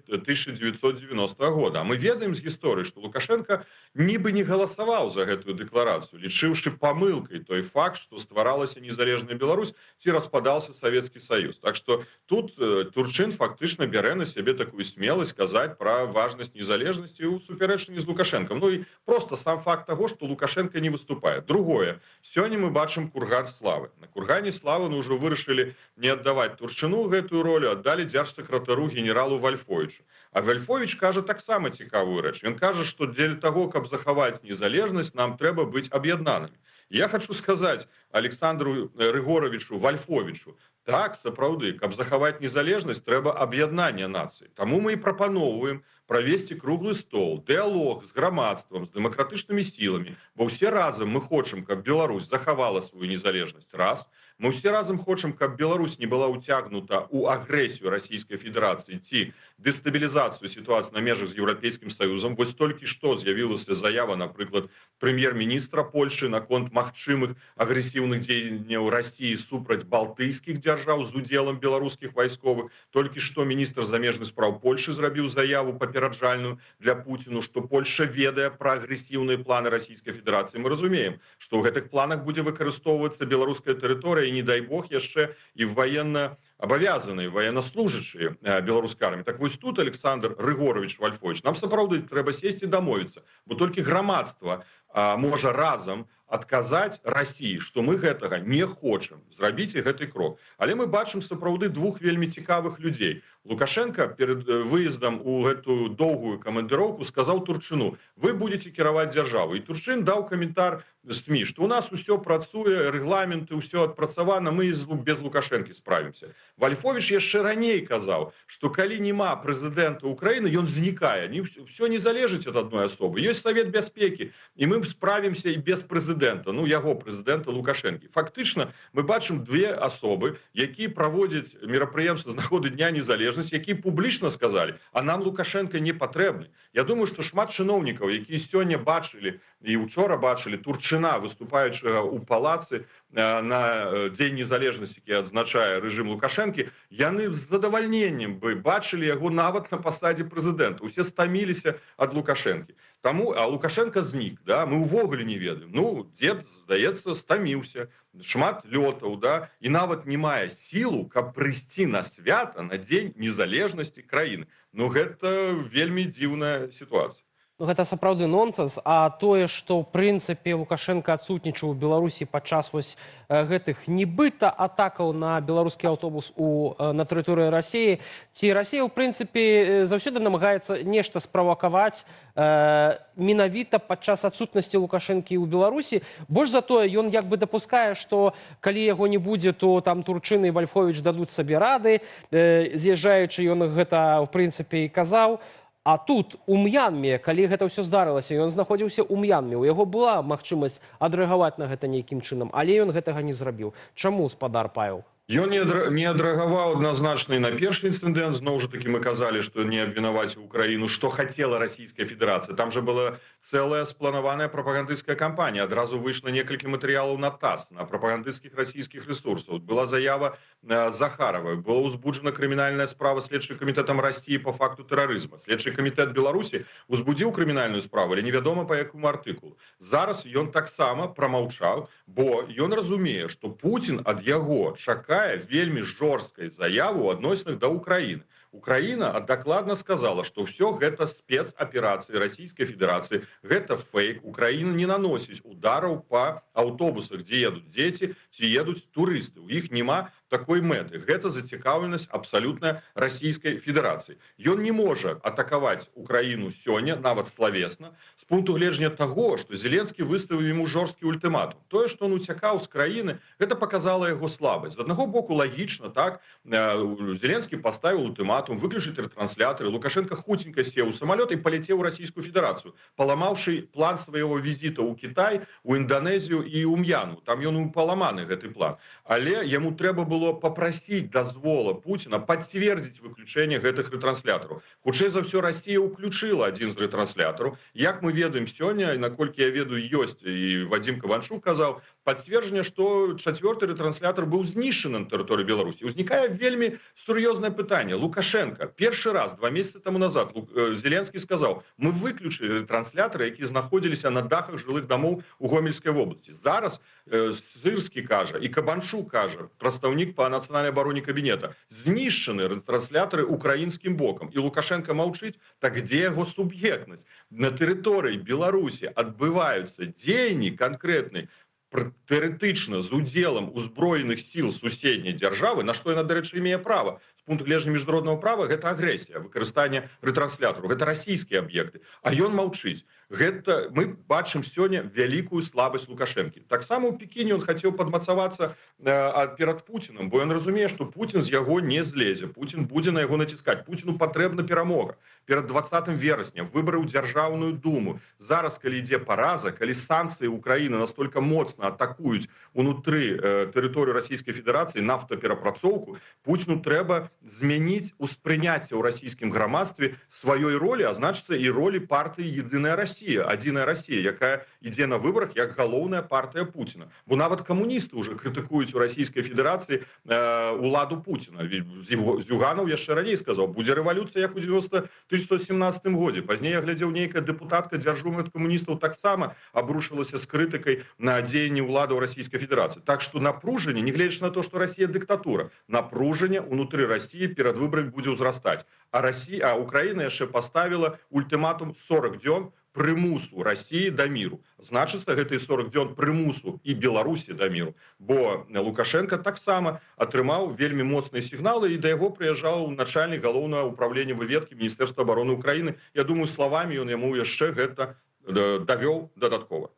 1990 года. А мы ведаем з гісторыі, што Лукашенко нібы не галасаваў за гэтую дэкларацыю, лічыўшы памылкай той факт, што стваралася незалежная Беларусь ці распадаўся Савецкі Саюз. Так што тут Турчын фактычна бярэ на сябе такую смеласць казаць пра важнасць незалежнасці ў супярэчанні з Лукашенком. Ну і просто сам факт таго, што Лукашенко не выступае. Другое, сёння мы бачым курган славы. На кургане славы мы ўжо вырашылі не аддаваць Турчыну гэтую ролю, аддалі дзяржсакратару генералу Вальфовічу. А Вальфовіч кажа таксама цікавую рэч. Ён кажа, што дзеля таго, каб захаваць незалежнасць, нам трэба быць аб'яднанымі. Я хочу сказаць Александру Рыгоровичу Вальфовічу, так, сапраўды, каб захаваць незалежнасць, трэба аб'яднання нацыі. Таму мы і прапаноўваем правесці круглы стол, дыалог з грамадствам, з дэмакратычнымі сіламі, бо ўсе разам мы хочам, каб Беларусь захавала сваю незалежнасць. Раз. Мы ўсе разам хочам, каб Беларусь не была ўцягнута ў агрэсію Расійскай Федэрацыі ці дэстабілізацыю сітуацыі на межах з Еўрапейскім Саюзам. Вось толькі што з'явілася заява, напрыклад, прэм'ер-міністра Польшы наконт магчымых агрэсіўных дзеянняў Расіі супраць балтыйскіх дзяржаў. дзяржаў з удзелам беларускіх вайсковых. Толькі што міністр замежных спраў Польшчы зрабіў заяву папераджальную для Пуціну, што Польша ведае пра агрэсіўныя планы Расійскай Федэрацыі. Мы разумеем, што ў гэтых планах будзе выкарыстоўвацца беларуская тэрыторыя і, не дай бог, яшчэ і военно абавязаныя, военнослужачыя беларускай арміі. Так вось тут, Александр Рыгорович Вольфович, нам сапраўды трэба сесці і дамовіцца, бо толькі грамадства можа разам адказаць Расіі, што мы гэтага не хочам, зрабіце гэты крок. Але мы бачым сапраўды двух вельмі цікавых людзей. Лукашенко перед выездам у гэтую доўгую камандыроўку сказаў Турчыну: вы будете кіраваць дзяржаву. І Турчын даў каментар СМІ, што у нас усё працуе, рэгламенты, ўсё адпрацавана, мы без Лукашэнкі справімся. Вольфович яшчэ раней казаў, што калі няма прэзідэнта Украіны, ён знікае. Всё не залежыць ад адной асобы. Ёсць Савет бяспекі, і мы справімся і без прэзідэнта, ну, яго прэзідэнта Лукашэнкі. Фактычна, мы бачым две асобы, якія праводзяць мерапрыемствы з нагоды Дня незалежнасці, якія публічна сказалі: а нам Лукашенко не патрэбны. Я думаю, што шмат чыноўнікаў, якія сёння бачылі і учора бачылі Турчына, выступаючага ў палацы на Дзень незалежнасці, які адзначае рэжым Лукашэнкі, яны з задавальненнем бы бачылі яго нават на пасадзе прэзідэнта. Усе стаміліся ад Лукашэнкі. Таму, а Лукашенко знік, да? Мы ўвогуле не ведаем. Ну, дзед, здаецца, стаміўся, шмат лётаў, да? І нават не мае сілу, каб прыйсці на свята на Дзень незалежнасці краіны. Ну, гэта вельмі дзіўная сітуацыя. Ну, гэта сапраўды нонсенс, а тое, што ў прынцыпе Лукашенко адсутнічаў у Беларусі падчас вось гэтых нібыта атакаў на беларускі аўтобус на тэрыторыі Расіі, ці Расія ў прынцыпе заўсёды намагаецца нешта справакаваць менавіта падчас адсутнасці Лукашэнкі ў Беларусі. Больш за тое, ён як бы дапускае, што калі яго не будзе, то там Турчын і Вольфович дадуць сабе рады, з'язджаючы ён гэта ў прынцыпе і казаў. А тут, у М'янме, калі гэта ўсё здарылася, ён знаходзіўся ў М'янме, у яго была магчымасць адрэагаваць на гэта нейкім чынам, але ён гэтага не зрабіў. Чаму, спадар Павел? Ён не адрэагаваў адназначна і на першы інцыдэнт. Зноў жа такі мы казалі, што не абвінаваціў Украіну, што хацела Расійская Федэрацыя. Там жа была цэлая спланаваная прапагандысцкая кампанія. Адразу выйшла некалькі матэрыялаў на ТАСС, на прапагандысцкіх расійскіх рэсурсаў. Была заява Захаравай, была ўзбуджана крымінальная справа следчым камітэтам Расіі па факту тэрарызма. Следчы камітэт Беларусі ўзбудзіў крымінальную справу, але невядома па якому артыкулу. Зараз ён таксама прамаўчаў, бо ён разумее, што Пуцін ад яго чакае вельмі жорсткай заяву ў адносінах да Украіны. Украіна дакладна сказала, што ўсё гэта спецаперацыі Расійскай Федэрацыі, гэта фейк. Украіна не наносіць удараў па аўтобусах, дзе едуць дзеці, ці едуць турысты. У іх няма такой мэты. Гэта зацікаўленасць абсалютна Расійскай Федэрацыі. Ён не можа атакаваць Украіну сёння, нават славесна, з пункту гледжання таго, што Зеленскі выставіў яму жорсткі ультыматум. Тое, што ён уцякаў з краіны, гэта паказала яго слабасць. З аднаго боку, лагічна, так, Зеленскі паставіў ультыматум, выключыць рэтрансляторы. Лукашенко хутенька сеў у самолет і паляцеў у Расійскую Федэрацыю, паламаўшы план свайго візіта ў Кітай, у Інданезію і ў М'янму. Там ён паламаны гэты план. Але яму трэба было папрасіць дазвола Пуціна пацвердзіць выключэнне гэтых рэтранслятораў. Хутчэй за ўсё, Расія ўключыла адзін з рэтранслятораў. Як мы ведаем сёння, і наколькі я ведаю, ёсць, і Вадзім Каванчук казаў, пацверджанне, што чацвёрты рэтранслятор быў знішчаны на тэрыторыі Беларусі. Узнікае вельмі сур'ёзнае пытанне. Лукашенко першы раз 2 месяцы таму назад Зеленскі сказаў: мы выключылі рэтрансляторы, якія знаходзіліся на дахах жылых дамоў у Гомельскай вобласці. Зараз Сырскі кажа і Кабанчук кажа, прадстаўнік па нацыянальнай абароне кабінета, знішчаны рэтрансляторы украінскім бокам. І Лукашенко маўчыць. Так дзе яго суб'ектнасць? На тэрыторыі Беларусі адбываюцца дзеянні канкрэтнай, тэарэтычна з удзелам узброеных сіл суседняй дзяржавы, на што яна, дарэчы, мае права. З пункту гледжання міжнароднага права гэта агрэсія, выкарыстанне рэтранслятору, гэта расійскія аб'екты. А ён маўчыць. Гэта мы бачым сёння вялікую слабасць Лукашэнкі. Таксама ў Пекіне ён хацеў падмацавацца перад Пуцінам, бо ён разумее, што Пуцін з яго не злезе. Пуцін будзе на яго націскаць. Пуціну патрэбна перамога. Перад 20 верасня выбары ў Дзяржаўную Думу. Зараз, калі ідзе параза, калі санкцыі Украіны настолькі моцна атакуюць унутры тэрыторыі Расійскай Федэрацыі нафтаперапрацоўку, Пуціну трэба змяніць успрыняцце ў расійскім грамадстве сваёй ролі, а значыцца і ролі партыі «Единая Россия». Россия, адзіная Россия, якая ідзе на выборах як галоўная партыя Путина. Бо нават камуністы уже крытыкуюць у Российской Федерации уладу Путина. Зюганов яшчэ раней сказаў, будзе рэвалюцыя як у 1917 годзе. Пазней я глядзеў, нейкая депутатка дзяржумных камуністаў таксама абрушылася з крытыкай на дзеянні ўлады ў Российской Федерации. Так что напружанне, не гледзячы на то, что Россия диктатура, напружанне унутры России перад выбарамі будзе ўзрастаць. А Украина яшчэ поставила ультиматум 40 дзён прымусу России до миру. Значыцца, гэтые 40 дзён прымусу і Беларусі до миру. Бо Лукашенко таксама атрымаў вельмі моцныя сігналы, і да яго прыязджаў начальнік галоўнага ўправлення выведкі Міністэрства обороны Украины. Я думаю, словамі ён яму яшчэ гэта давёў дадаткова.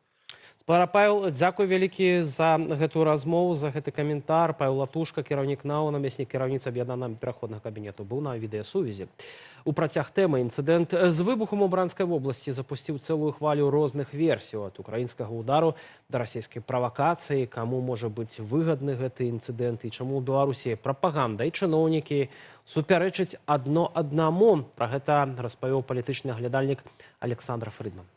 Павел, дзякуй вялікі за гэтую размову, за гэты каментар. Павел Латушка, кіраўнік НАУ, намеснік кіраўніцы аб'яднанага пераходнага кабінету, быў на відэасувязі. У працяг тэмы інцыдэнт з выбухам у Брянскай вобласці запусціў цэлую хвалю розных версій, ад украінскага удару да расійскай правакацыі, каму можа быць выгадны гэты інцыдэнт і чаму ў Беларусі прапаганда і чыноўнікі супярэчаць адно аднаму. Пра гэта распавёў палітычны аглядальнік Александр Фрыдман.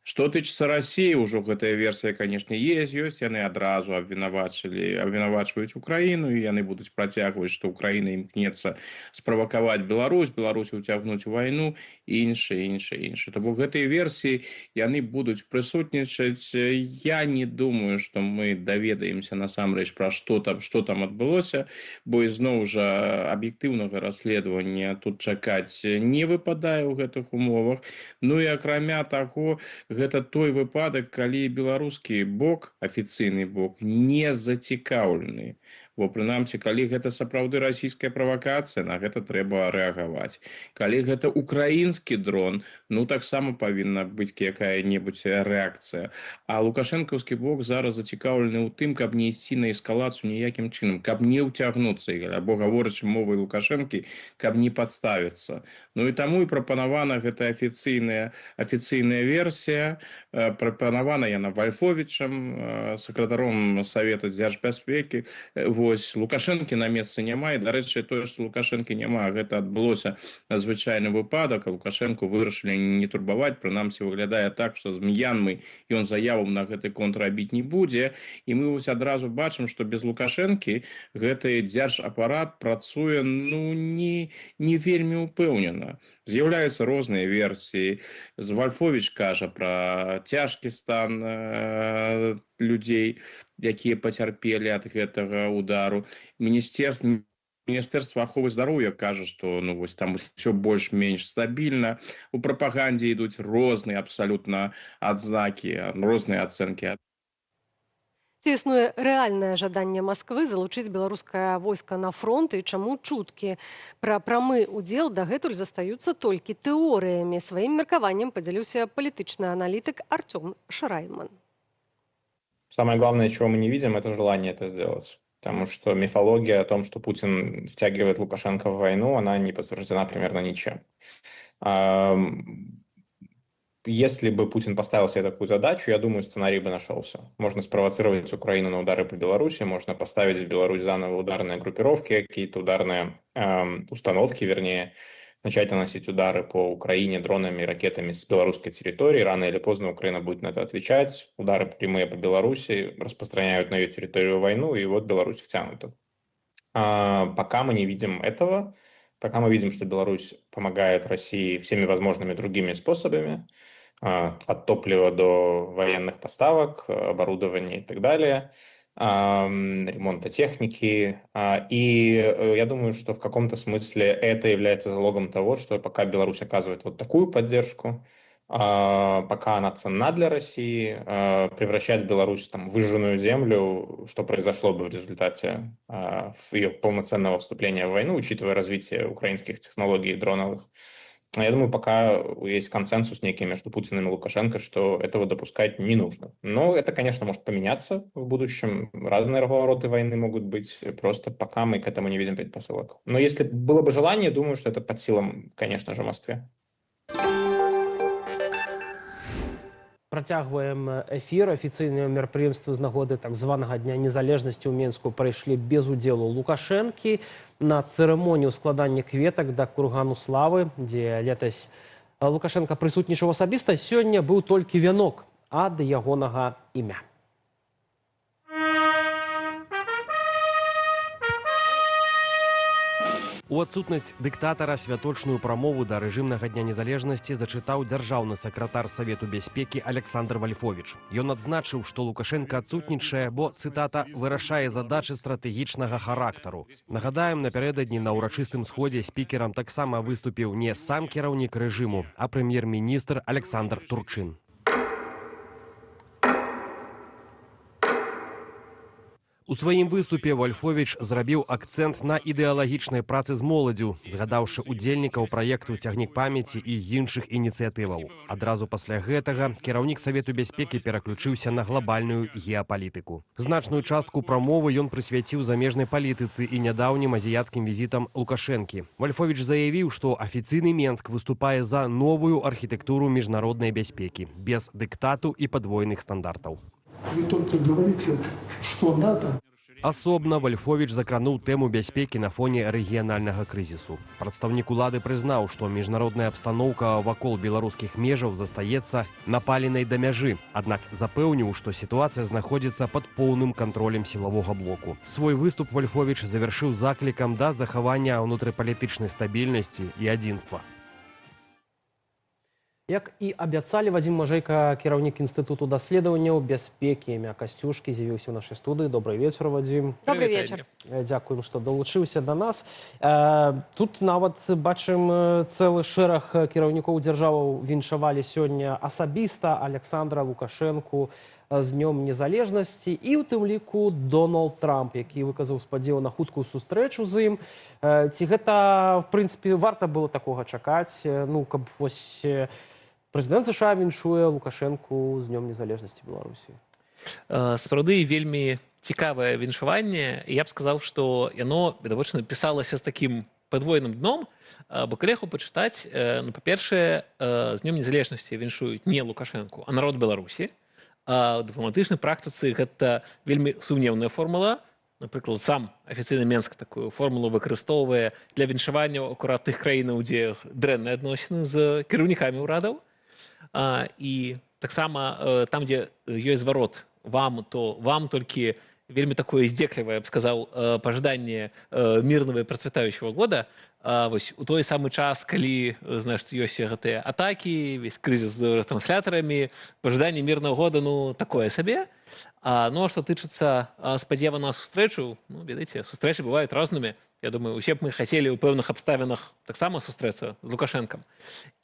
Что тычыцца России, ўжо гэтая версія, конечно, есть. Яны адразу абвінавачваюць Украину, і яны будуць працягваць, што Украина імкнецца справакаваць Беларусь уцягнуць у вайну, і іншае. То бок гэтыя версіі, яны будуць прысутнічаць. Я не думаю, што мы даведаемся насамрэч пра што там адбылося, бо ізноў жа аб'ектыўнага расследавання тут чакаць не выпадае ў гэтых умовах. Ну і акрамя таго, гэта той выпадак, калі беларускі бок, афіцыйны бок, не зацікаўлены. Бо, прынамсі, калі гэта сапраўды расійская правакацыя, на гэта трэба рэагаваць. Калі гэта украінскі дрон, ну, таксама павінна быць якая-небудзь рэакцыя. А лукашэнкаўскі бок зараз зацікаўлены ў тым, каб не ісці на эскалацыю ніякім чынам, каб не ўцягнуцца, або, гаворачы мовай Лукашэнкі, каб не падставіцца. Ну і таму і прапанавана гэта афіцыйная версія, прапанавана яна Вальфовічам, сакратаром Савета дзяржбяспекі. Вось, Лукашэнкі на месцы няма, і, дарэчы, тое, што Лукашэнкі няма, гэта адбылося звычайны выпадак, а Лукашэнку вырашылі не турбаваць, прынамсі выглядае так, што з М'янмы ён заяву на гэты конт рабіць не будзе, і мы вось адразу бачым, што без Лукашэнкі гэты дзяржапарат працуе, ну, не вельмі ўпэўнена. З'яўляюцца розныя версіі. Вальфовіч кажа пра цяжкі стан людзей, якія пацярпелі ад гэтага удару. Міністэрства аховы здароўя кажа, што ну, вось, там усё больш-менш стабільна. У прапагандзе ідуць розныя абсалютна адзнакі, розныя ацэнкі. Ці існуе рэальнае жаданне Масквы залучыць беларускае войска на фронт, і чаму чуткі пра прамы ўдзел дагэтуль застаюцца толькі тэорыямі? Сваім меркаваннем падзяліўся палітычны аналітык Артём Шарайман. Самое главное, чего мы не видим, это желание это сделать. Потому что мифология о том, что Путин втягивает Лукашенко в войну, она не подтверждена примерно ничем. Если бы Путин поставил себе такую задачу, я думаю, сценарий бы нашелся. Можно спровоцировать Украину на удары по Беларуси, можно поставить в Беларусь заново ударные группировки, какие-то ударные установки, вернее, начать наносить удары по Украине дронами и ракетами с белорусской территории. Рано или поздно Украина будет на это отвечать. Удары прямые по Беларуси распространяют на ее территорию войну, и вот Беларусь втянута. Пока мы не видим этого, пока мы видим, что Беларусь помогает России всеми возможными другими способами, от топлива до военных поставок, оборудования и так далее, ремонта техники. И я думаю, что в каком-то смысле это является залогом того, что пока Беларусь оказывает вот такую поддержку, пока она ценна для России, превращать Беларусь там, в выжженную землю, что произошло бы в результате ее полноценного вступления в войну, учитывая развитие украинских технологий дроновых. Я думаю, пока есть консенсус некий между Путиным и Лукашенко, что этого допускать не нужно. Но это, конечно, может поменяться в будущем. Разные повороты войны могут быть. Просто пока мы к этому не видим предпосылок. Но если было бы желание, думаю, что это под силам, конечно же, Москве. Працягваем эфір. Афіцыйныя мерапрыемствы з нагоды так званага Дня незалежнасці ў Менску прайшлі без удзелу Лукашэнкі. На цырымонію складання кветак да кургану славы, дзе летась Лукашенко прысутнічаў асабіста, сёння быў толькі вянок ад ягонага імя. У адсутнасць дыктатара святочную прамову да рэжымнага дня незалежнасці зачытаў дзяржаўны сакратар Савету бяспекі Александр Вальфовіч. Ён адзначыў, што Лукашенко адсутнічае, бо, цытата, вырашае задачы стратэгічнага характару. Нагадаем, напярэдадні на ўрачыстым сходзе спікерам таксама выступіў не сам кіраўнік рэжыму, а прэм'ер-міністр Александр Турчин. У сваім выступе Вальфовіч зрабіў акцэнт на ідэалагічнай працы з моладзю, згадаўшы удзельнікаў праекту «Цягнік памяці» і іншых ініцыятываў. Адразу пасля гэтага кіраўнік Савету бяспекі пераключыўся на глобальную геапалітыку. Значную частку прамовы ён прысвяціў замежнай палітыцы і нядаўнім азіяцкім візітам Лукашэнкі. Вальфовіч заявіў, што афіцыйны Менск выступае за новую архітэктуру міжнароднай бяспекі, без дыктату і падвойных стандартаў. Вы только говорите, что надо. Асобна Вальфовіч закрануў тэму бяспекі на фоне рэгіянальнага крызісу. Прадстаўнік улады прызнаў, што міжнародная абстаноўка вакол беларускіх межаў застаецца напаленай да мяжы, аднак запэўніў, што сітуацыя знаходзіцца пад поўным кантролем сілавога блоку. Свой выступ Вальфовіч завяршыў заклікам да захавання ўнутрыпалітычнай стабільнасці і адзінства. Як і абяцалі, Вадзім Мажэйка, кіраўнік Інстытуту даследаванняў бяспекі імя Касцюшкі, з'явіўся ў нашай студыі. Добрый вечар, Вадзім. Добрый вечар. Дзякуем, што далучыўся да нас. Тут нават бачым цэлы шэраг кіраўнікоў дзяржаваў віншавалі сёння асабіста Александра Лукашэнку з днём незалежнасці і ў тым ліку Дональд Трамп, які выказаў спадзеў на хуткую сустрэчу з ім. Ці гэта, в прынцыпе, варта было такога чакаць? Ну, каб вось прэзідэнт США віншуе Лукашэнку з днём незалежнасці Беларусі. Сапраўды вельмі цікавае віншаванне. Я б сказаў, што яно, відавочна, пісалася з такім падвойным дном, бо калі яго пачытаць, ну, па-першае, з днём незалежнасці віншуюць не Лукашэнку, а народ Беларусі. А ў дыпламатычнай практыцы гэта вельмі сумнеўная формула. Напрыклад, сам афіцыйны Менск такую формулу выкарыстоўвае для віншавання акурат тых краінаў, дзе дрэнныя адносіны з кіраўнікамі ўрадаў. І таксама там, дзе ёсць зварот вам, то вам толькі вельмі такое здзеклівае, я б сказаў, пажаданне мірнага і працвітаючага года. Вось у той самы час, калі, знаеш, ёсць гэтыя атакі, весь крызіс з рэтрансляторамі, пажаданне мірнага года, ну, такое сабе. Ну, а што тычыцца спадзева на сустрэчу, ну, ведаеце, сустрэчы бываюць рознымі. Я думаю, усе б мы хацелі ў пэўных абставінах таксама сустрэцца з Лукашэнкам.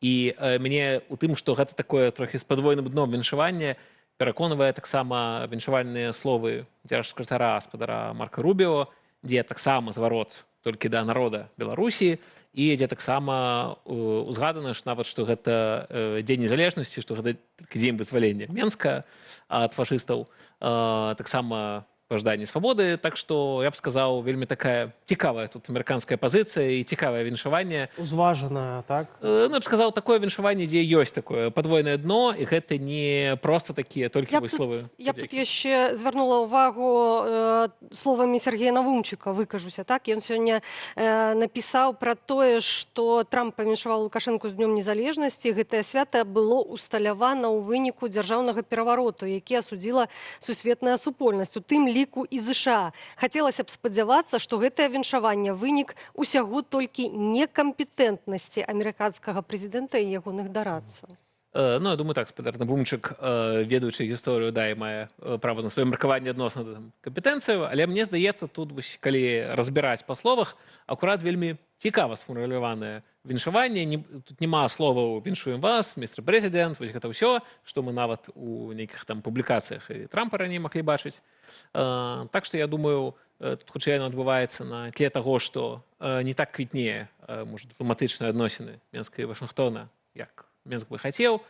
І мяне у тым, што гэта такое трохі з падвойным дном віншаванне, пераконвае таксама віншавальныя словы дзяржсакратара спадара Марка Рубіо, дзе таксама зварот толькі да народа Беларусі, і дзе таксама узгадана, нават, што гэта дзень незалежнасці, што гэта дзень вызвалення Менска ад фашыстаў, таксама пажаданне свабоды. Так што, я б сказаў, вельмі такая цікавая тут амерыканская пазіцыя і цікавае віншаванне. Узважанае, так? Ну, я б сказаў, такое віншаванне, дзе ёсць такое падвойнае дно, і гэта не проста такія толькі словы. Я б тут яшчэ звярнула ўвагу словамі Сергея Навумчыка, выкажуся, так? Ён сёння напісаў пра тое, што Трамп павіншаваў Лукашэнку з днём незалежнасці. Гэтае свята было усталявана ў выніку дзяржаўнага перавароту, які асудзіла сусветная супольнасць, у тым ліку і ЗША. Хацелася б спадзявацца, што гэтае віншаванне вынік усяго толькі некампетэнтнасці амерыканскага прэзідэнта і ягоных дарадцаў. Ну, я думаю, так, спадар Навумчык, ведаючы гісторыю, да, і мае права на сваё меркаванне адносна кампетэнцыю, але мне здаецца, тут, калі разбіраць па словах, акурат вельмі цікава сфармуляванае віншаванне. Тут няма словаў «віншуем вас», «містер прэзідэнт», вось гэта ўсё, што мы нават у нейкіх там публікацыях і Трампа раней маглі бачыць. Так што, я думаю, тут хутчэй яно адбываецца на тле таго, што не так квітнее, можа, дыпламатычныя адносіны Менска і Вашынгтона, як Менск бы хацеў.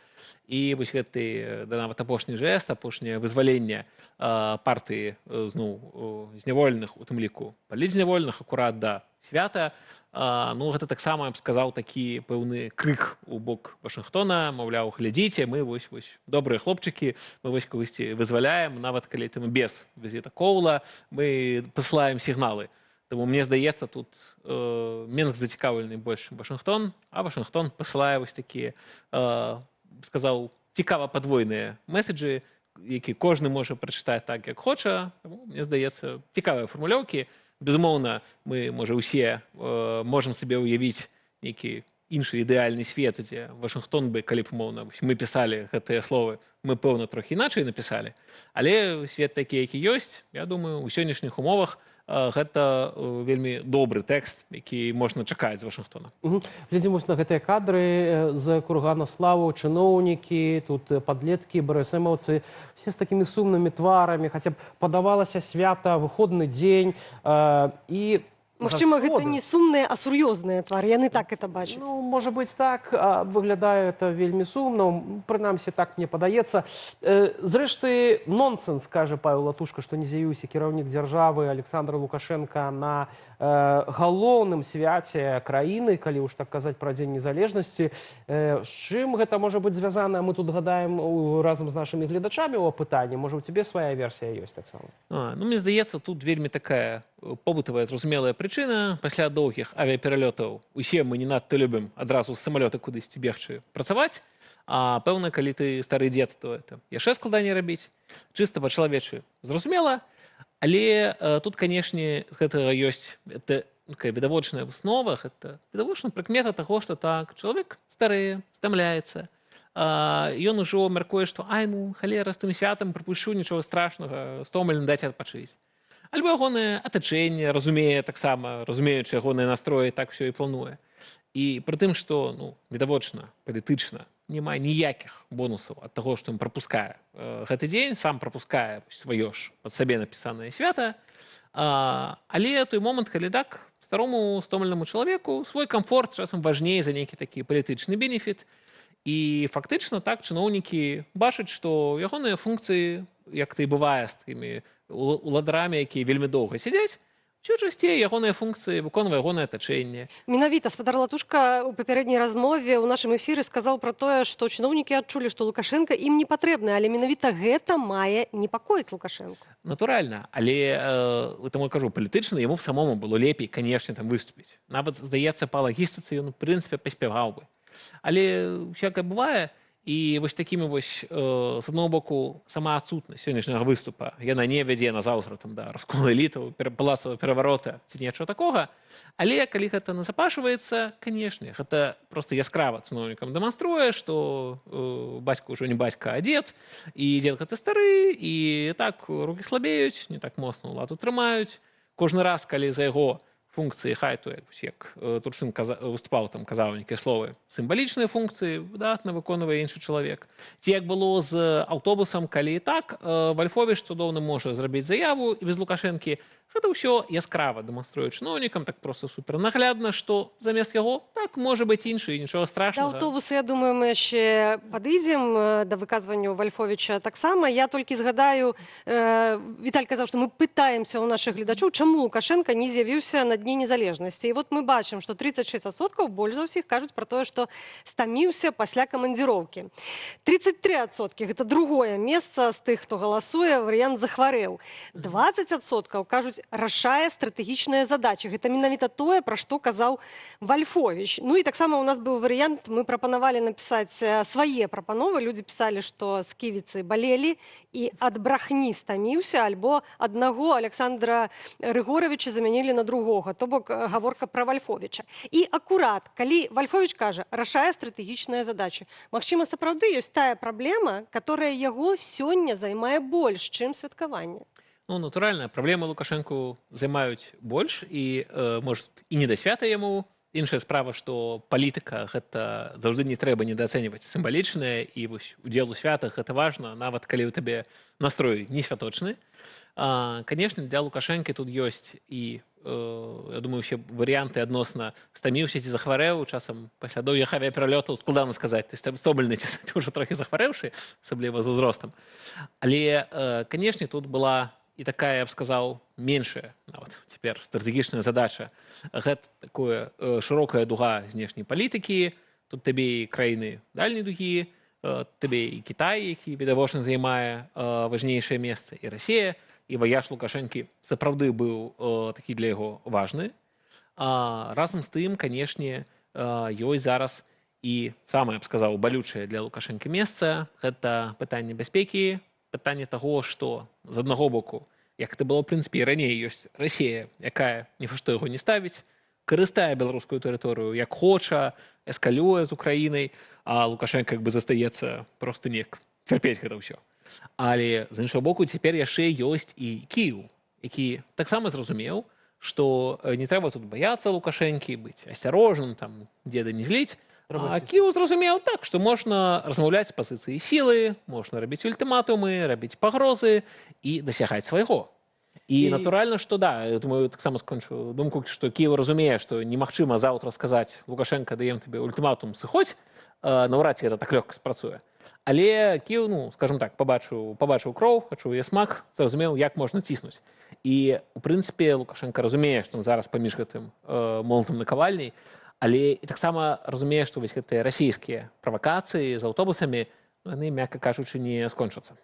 І вось гэты, да, нават апошні жэст, апошняе вызваленне партыі зняволеных, у тым ліку палітзняволеных, акурат да свята, ну, гэта таксама, я б сказаў, такі пэўны крык у бок Вашынгтона, маўляў, глядзіце, мы вось добрыя хлопчыкі, мы вось кагосьці вызваляем, нават калі там без візіта Коула, мы пасылаем сігналы Тому мне здаецца, тут Мінск зацікаўлены больш Вашынгтон, а Вашынгтон пасылае вось такія, сказаў, цікава падвойныя меседжы, які кожны можа прачытаць так, як хоча. Таму, мне здаецца, цікавыя фармулёўкі. Безумоўна, мы, можа, усе можам сабе ўявіць нейкі іншы ідэальны свет, дзе Вашынгтон бы, калі б, умоўна, мы пісалі гэтыя словы, мы, пэўна, трохі іначай напісалі. Але свет такі, які ёсць, я думаю, у сённяшніх умовах гэта вельмі добры тэкст, які можна чакаць з Вашынгтона. Глядзім вось на гэтыя кадры з кургана славы, чыноўнікі, тут падлеткі, БРСМаўцы, все з такімі сумнымі тварамі, хаця б падавалася свята, выходны дзень, і Магчыма, гэта не сумныя, а сур'ёзныя твары. Яны так это бачаць. Ну, можа быць так, выглядае это вельмі сумна, прынамсі так мне падаецца. Зрэшты, нонсенс, кажа Павел Латушка, што не з'явіўся кіраўнік дзяржавы Александр Лукашенко на галоўным свяце краіны, калі ўж так казаць пра Дзень незалежнасці. З чым гэта можа быць звязана? Мы тут гадаем разам з нашымі гледачамі ў апытанні. Можа, у цябе свая версія ёсць таксама? Ну, мне здаецца, тут вельмі такая побытавая, зразумелая прычына. Пасля доўгіх авіапералётаў усе мы не надта любім адразу з самалёта кудысьці бегчы працаваць. А пэўна, калі ты стары дзед, то это яшчэ складаней рабіць. Чыста па-чалавечы зразумела. Але тут, канешне, гэтага ёсць такая відавочная выснова, гэта відавочная прыкмета таго, што так, чалавек старэе, стамляецца. Ён ужо мяркуе, што ай, ну, халера, з тым святам прапушчу, нічога страшнага, стомленым даць адпачыць. Альбо ягонае атачэнне разумее таксама, разумеючы ягоныя настроі, так ўсё і плануе. І пры тым, што, ну, відавочна, палітычна, няма ніякіх бонусаў ад таго, што ім прапускае гэты дзень, сам прапускае сваё ж пад сабе напісанае свята. Але той момант, калі так, старому стомленаму чалавеку свой камфорт часам важней за нейкі такі палітычны бенефіт. І фактычна так чыноўнікі бачаць, што ягоныя функцыі, як то і бывае з тымі уладарамі, якія вельмі доўга сядзяць, ці часцей ягоныя функцыі выконвае ягонае атачэнне. Менавіта спадар Латушка ў папярэдняй размове ў нашым эфіры сказаў пра тое, што чыноўнікі адчулі, што Лукашенка ім не патрэбны, але менавіта гэта мае непакоіць Лукашенку. Натуральна, але таму кажу, палітычна яму б самому было лепей, канешне, там выступіць. Нават, здаецца, па лагістыцы ён, у прынцыпе, паспяваў бы. Але всякае бывае. І вось такімі вось, з аднаго боку, сама адсутнасць сённяшняга выступа, яна не вядзе на заўтра там, да, расколу элітаў, палацавага пераварота ці нечага такога. Але калі гэта назапашваецца, канешне, гэта проста яскрава чыноўнікам дэманструе, што бацька ўжо не бацька, а дзед, і дзед гэта стары, і так рукі слабеюць, не так моцна ўладу трымаюць. Кожны раз, калі за яго функцыі хайту, як Турчын выступаў, там казаў нейкія словы, сімвалічныя функцыі выдатна выконвае іншы чалавек. Ці як было з аўтобусам, калі і так, Вальфовіч цудоўна можа зрабіць заяву і без Лукашэнкі. Гэта ўсё яскрава дэманструе чыноўнікам, так проста супернаглядна, што замест яго так можа быць іншы, і нічога страшнага. Да аўтобуса, я думаю, мы яшчэ падыдзем да выказванняў Вальфовіча таксама. Я толькі згадаю, Віталь казаў, што мы пытаемся ў нашых гледачоў, чаму Лукашенка не з'явіўся на Дні незалежнасці. І вот мы бачым, што 36% больш за ўсіх кажуць пра тое, што стаміўся пасля камандзіроўкі. 33% гэта другое месца з тых, хто галасуе, варыянт захварэў. 20% кажуць, рашае стратэгічныя задачы. Гэта менавіта тое, пра што казаў Вальфовіч. Ну і таксама у нас быў варыянт, мы прапанавалі напісаць свае прапановы. Людзі пісалі, што сківіцы балелі і ад брахні стаміўся, альбо аднаго Александра Рыгоровича замянілі на другога, то бок гаворка пра Вальфовіча. І акурат, калі Вальфовіч кажа, рашае стратэгічныя задачы, магчыма, сапраўды ёсць тая праблема, которая яго сёння займае больш, чым святкаванне. Ну, натуральна, праблемы Лукашэнку займаюць больш, і, можа, і не да свята яму. Іншая справа, што палітыка гэта заўжды не трэба недаацэньваць сімвалічнае, і вось удзел у святах гэта важна, нават калі ў табе настрой не святочны. Канешне, для Лукашэнкі тут ёсць і, я думаю, усе варыянты адносна стаміўся ці захварэў, часам пасля доўгіх авіапералётаў складана сказаць, ты стомлены ці ўжо трохі захварэўшы, асабліва з узростам. Але, канешне, тут была і такая, я б сказаў, меншая нават цяпер стратэгічная задача. Гэта такое шырокая дуга знешняй палітыкі, тут табе і краіны дальняй дугі, табе і Кітай, які відавочна займае важнейшае месца, і Расія. і ваяж Лукашэнкі сапраўды быў такі для яго важны. Разам з тым, канешне, ёсць зараз і самае, я б сказаў, балючае для Лукашэнкі месца – гэта пытанне бяспекі, пытанне таго, што з аднаго боку, як это было, в прынцыпе, і раней, ёсць Расія, якая ні за што яго не ставіць, карыстае беларускую тэрыторыю як хоча, эскалюе з Украінай, а Лукашенко застаецца проста неяк цярпець гэта ўсё. Але з іншага боку цяпер яшчэ ёсць і Кіеў, які таксама зразумеў, што не трэба тут баяцца Лукашэнкі, быць асцярожным, там дзеда не зліць. А Кіеў зразумеў так, што можна размаўляць з пазіцыі сілы, можна рабіць ультыматумы, рабіць пагрозы і дасягаць свайго. І натуральна, што да, я думаю, таксама скончу думку, што Кіеў разумее, што немагчыма заўтра сказаць Лукашенко, даем табе ультыматум, сыходзь, наўрад ці гэта так лёгка спрацуе. Але Кіеў, скажем так, пабачыў кроў, пачуў яе смак, зразумеў, як можна ціснуць. І, у прынцыпе, Лукашенко разумее, што зараз паміж гэтым молатам накавальняй, але і таксама разумее, што вось гэтыя расійскія правакацыі з аўтобусамі, яны, мякка кажучы, не скончацца.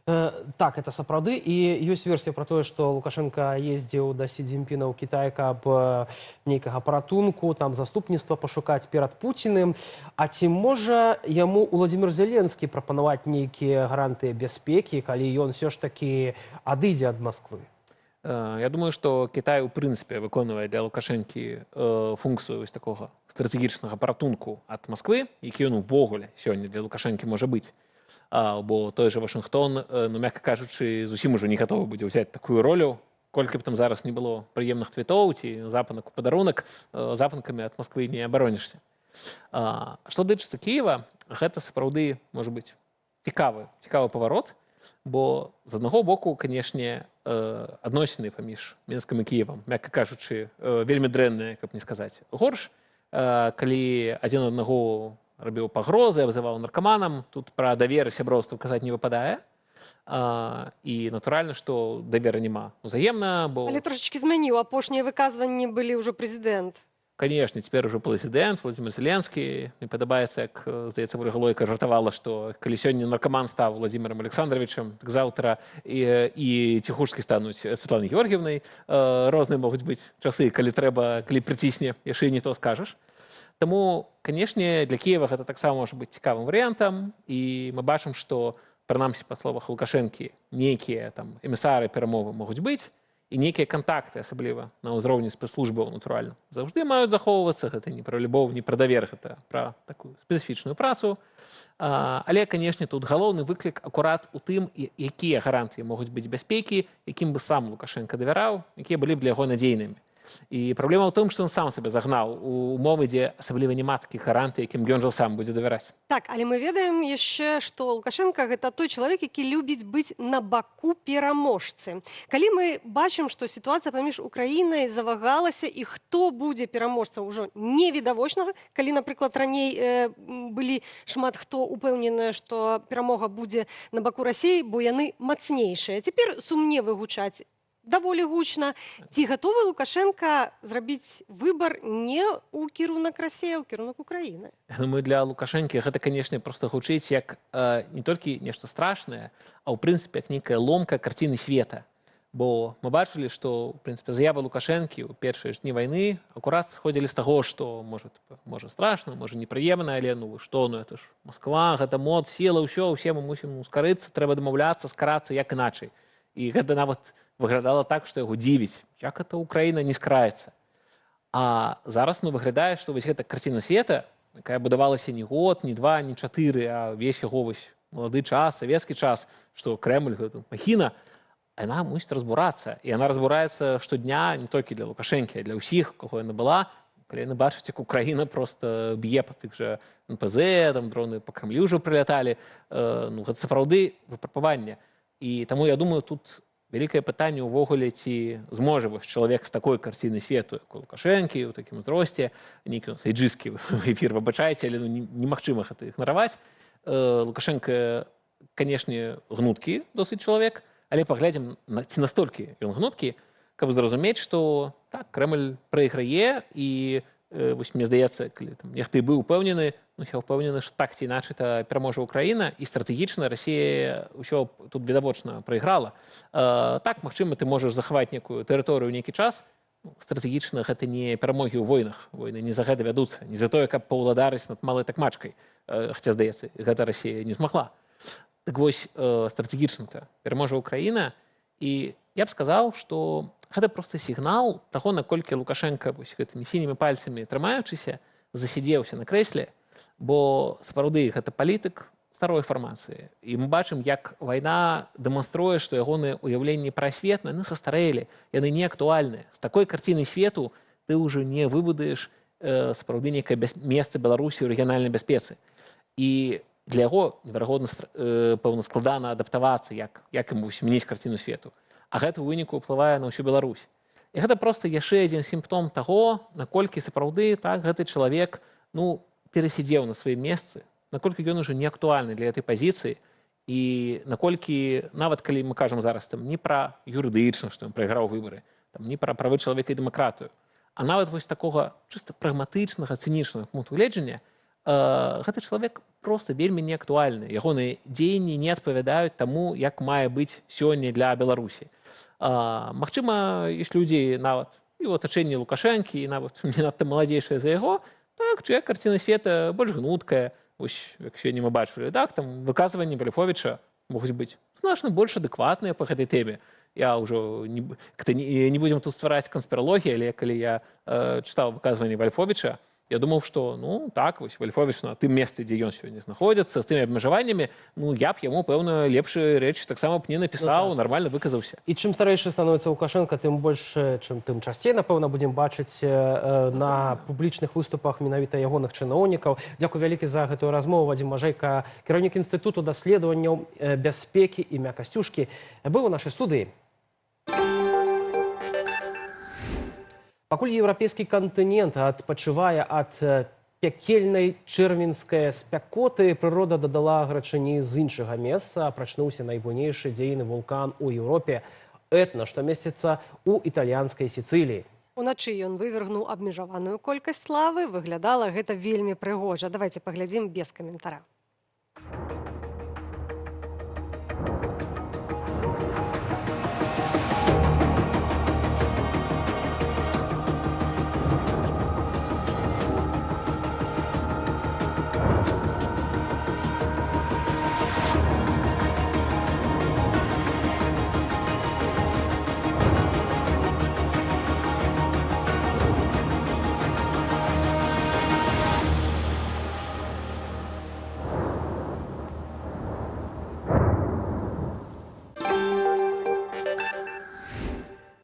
Так, это сапраўды. І ёсць версія пра тое, што Лукашенко ездзіў да Сі Цзіньпіна ў Кітай, каб нейкага паратунку, там заступніцтва пашукаць перад Пуціным. А ці можа яму Уладзімір Зеленскі прапанаваць нейкія гарантыі бяспекі, калі ён ўсё ж такі адыдзе ад Масквы? Я думаю, што Кітай, у прынцыпе, выконвае для Лукашэнкі функцыю такога стратэгічнага паратунку ад Масквы, які ён увогуле сёння для Лукашэнкі можа быць. Бо той же Вашынгтон, ну, мякка кажучы, зусім ужо не гатовы будзе ўзяць такую ролю, колькі б там зараз не было прыемных твітоў ці запанак у падарунак, запанкамі ад Масквы не абаронішся. Што дычыцца Кіева, гэта сапраўды, можа быць, цікавы паварот, бо з аднаго боку, канешне, адносіны паміж Мінскам і Кіевам, мякка кажучы, вельмі дрэнныя, каб не сказаць, горш, калі адзін аднаго рабіў пагрозы, абзываў наркаманам, тут пра давер і сяброўства казаць не выпадае. І натуральна, што давера няма узаемна, бо... Але трошачкі змяніў, апошнія выказванні былі ўжо прэзідэнт. Канешне, цяпер ужо прэзідэнт Владзімір Зеленскі. Мне падабаецца, як, здаецца, Ольга Лойка жартавала, што калі сёння наркаман стаў Владзімірам Александровичам, так заўтра і ціхушкі стануць Святланай Георгіевнай. Розныя могуць быць часы, калі трэба, калі прыцісне, яшчэ і не то скажаш. Таму, канешне, для Кіева гэта таксама можа быць цікавым варыянтам, і мы бачым, што, прынамсі, па словах Лукашэнкі, нейкія там эмісары перамовы могуць быць, і нейкія кантакты, асабліва на ўзроўні спецслужбаў, натуральна, заўжды маюць захоўвацца. Гэта не пра любоў, не пра давер, гэта пра такую спецыфічную працу. Але, канешне, тут галоўны выклік акурат у тым, якія гарантыі могуць быць бяспекі, якім бы сам Лукашенко давяраў, якія былі б для яго надзейнымі. І праблема ў тым, што ён сам сабе загнаў у умовы, дзе асабліва няма такіх гарантый, якім ён жа сам будзе давяраць. Так, але мы ведаем яшчэ, што Лукашенко гэта той чалавек, які любіць быць на баку пераможцы. Калі мы бачым, што сітуацыя паміж Украінай завагалася, і хто будзе пераможца ўжо невідавочнага, калі, напрыклад, раней былі шмат хто упэўнены, што перамога будзе на баку Расіі, бо яны мацнейшыя. Цяпер сумневы гучаць даволі гучна. Ці гатовы Лукашенко зрабіць выбар не ў кірунак Расіі, а ў кірунак Украіны? Думаю, для Лукашэнкі гэта, канешне, проста гучыць як не толькі нешта страшнае, а ў прынцыпе як нейкая ломка карціны света. Бо мы бачылі, што ў прынцыпе заявы Лукашэнкі ў першыя дні вайны акурат сходзілі з таго, што можа страшна, можа непрыемна, але ну што, ну это ж Масква, гэта мод, сіла, ўсё, усе мы мусім скарыцца, трэба дамаўляцца, скарацца як іначай. І гэта нават выглядала так, што яго дзівіць, як это Украіна не скраецца. А зараз выглядае, што вось гэта карціна света, якая будавалася не год, не два, не 4, а весь яго вось малады час, савецкі час, што Крэмль гэта махіна, яна мусіць разбурацца. І яна разбураецца штодня не толькі для Лукашэнкі, а для ўсіх, каго яна была. Калі яны бачаць, як Украіна проста б'е па тых жа НПЗ, там дроны па Крамлі ўжо прыляталі, ну гэта сапраўды выпрабаванне. І таму я думаю, тут вялікае пытанне ўвогуле, ці зможа вось чалавек з такой карціны свету, як у Лукашэнкі, у такім узросце, нейкі сайджыскі эфір, выбачайце, але немагчыма гэта ігнараваць. Лукашенко, канешне, гнуткі досыць чалавек, але паглядзім, ці настолькі ён гнуткі, каб зразумець, што так, Крэмль прайграе, і вось мне здаецца, калі там нехта і быў упэўнены, ну я ўпэўнены, што так ці іначай пераможа Украіна, і стратэгічна Расія ўсё тут відавочна прайграла. Так, магчыма, ты можаш захаваць некую тэрыторыю нейкі час, стратэгічна гэта не перамогі ў войнах, войны не за гэта вядуцца, не за тое, каб паўладарыць над малай такмачкай, хаця, здаецца, гэта Расія не змагла. Так вось, стратэгічна-то пераможа Украіна, і я б сказаў, што гэта проста сігнал таго, наколькі Лукашенко вось гэтымі сінімі пальцамі трымаючыся, засядзеўся на крэсле, бо сапраўды гэта палітык старой фармацыі. І мы бачым, як вайна дэманструе, што ягоныя ўяўленні пра свет, яны састарэлі, яны не актуальныя. З такой карціны свету ты ўжо не выбудаеш сапраўды нейкае месца Беларусі ў рэгіянальнай бяспецы. І для яго, неверагодна, пэўна, складана адаптавацца, як ім змяніць карціну свету. А гэта ў выніку ўплывае на ўсю Беларусь. І гэта проста яшчэ адзін сімптом таго, наколькі сапраўды так гэты чалавек перасядзеў на сваім месцы, наколькі ён ужо не актуальны для гэтай пазіцыі, і наколькі, нават калі мы кажам зараз не пра юрыдычна, што ён прайграў выбары, не пра правы чалавека і дэмакратыю, а нават вось такога чыста прагматычнага, цынічнага пункту гледжання, гэты чалавек проста вельмі неактуальны. Ягоныя дзеянні не адпавядаюць таму, як мае быць сёння для Беларусі. Магчыма, ёсць людзі нават і ў атачэнні Лукашэнкі, і нават не надта маладзейшыя за яго, так, чыя карціна света больш гнуткая, вось, як сёння мы бачылі, так, там выказванні Вальфовіча могуць быць значна больш адэкватныя па гэтай тэме. Я ўжо не будзем тут ствараць канспіралогіі, але калі я чытаў выказванні Вальфовіча, я думаў, што, так, вось, Вальфовіч на тым месцы, дзе ён сёння знаходзіцца, з тымі абмежаваннямі, я б яму, пэўна, лепшыя рэчы таксама б не напісаў, нармальна выказаўся. І чым старэйшы становіцца Лукашенко, тым больш, тым часцей, напэўна, будзем бачыць на публічных выступах менавіта ягоных чыноўнікаў. Дзякуй вялікі за гэтую размову. Вадзім Мажэйка, кіраўнік Інстытуту даследаванняў бяспекі і мяккасцюшкі, быў у нашай студыі. Пакуль еўрапейскі кантынент адпачывае ад пякельнай чэрвеньскай спякоты, прырода дадала гарачыні з іншага месца. Прачнуўся найбуйнейшы дзейны вулкан у Еўропе Этна, што месціцца ў італьянскай Сіцыліі. Уначы ён вывергнуў абмежаваную колькасць лавы. Выглядала гэта вельмі прыгожа. Давайце паглядзім без каментара.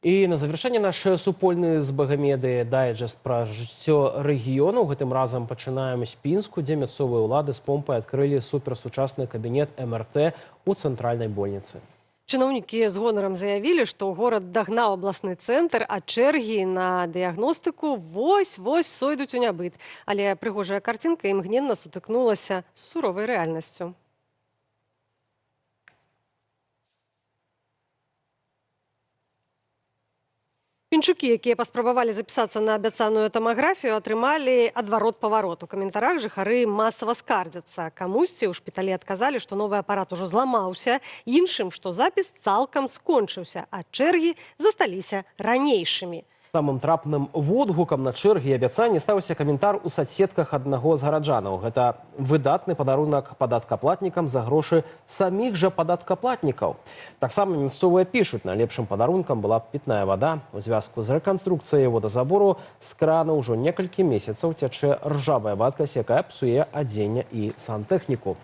І на завяршэнне наш супольны з Багамедыі дайджэст пра жыццё рэгіёну. Гэтым разам пачынаем з Пінску, дзе мясцовыя ўлады з помпай адкрылі суперсучасны кабінет МРТ у цэнтральнай больніцы. Чыноўнікі з гонарам заявілі, што горад дагнаў абласны цэнтр, а чэргі на дыягностыку вось-вось сойдуць у нябыт. Але прыгожая карцінка імгненна сутыкнулася з суровай рэальнасцю. Пінчукі, якія паспрабавалі запісацца на абяцаную тамаграфію, атрымалі адварот-паварот. У каментарах жыхары масава скардзяцца. Камусьці ў шпіталі адказалі, што новы апарат ужо зламаўся, іншым, што запіс цалкам скончыўся, а чэргі засталіся ранейшымі. Самым трапным водгукам на чэргі і абяцанні стаўся каментар у соцсетках аднаго з гараджанаў. Гэта выдатны падарунак падаткаплатнікам за грошы саміх жа падаткаплатнікаў. Таксама мясцовыя пішуць, найлепшым падарункам была пітная вада. У звязку з рэканструкцыяй водазабору з крана ўжо некалькі месяцаў цячэ ржавая вадкасць, якая псуе адзенне і сантэхніку.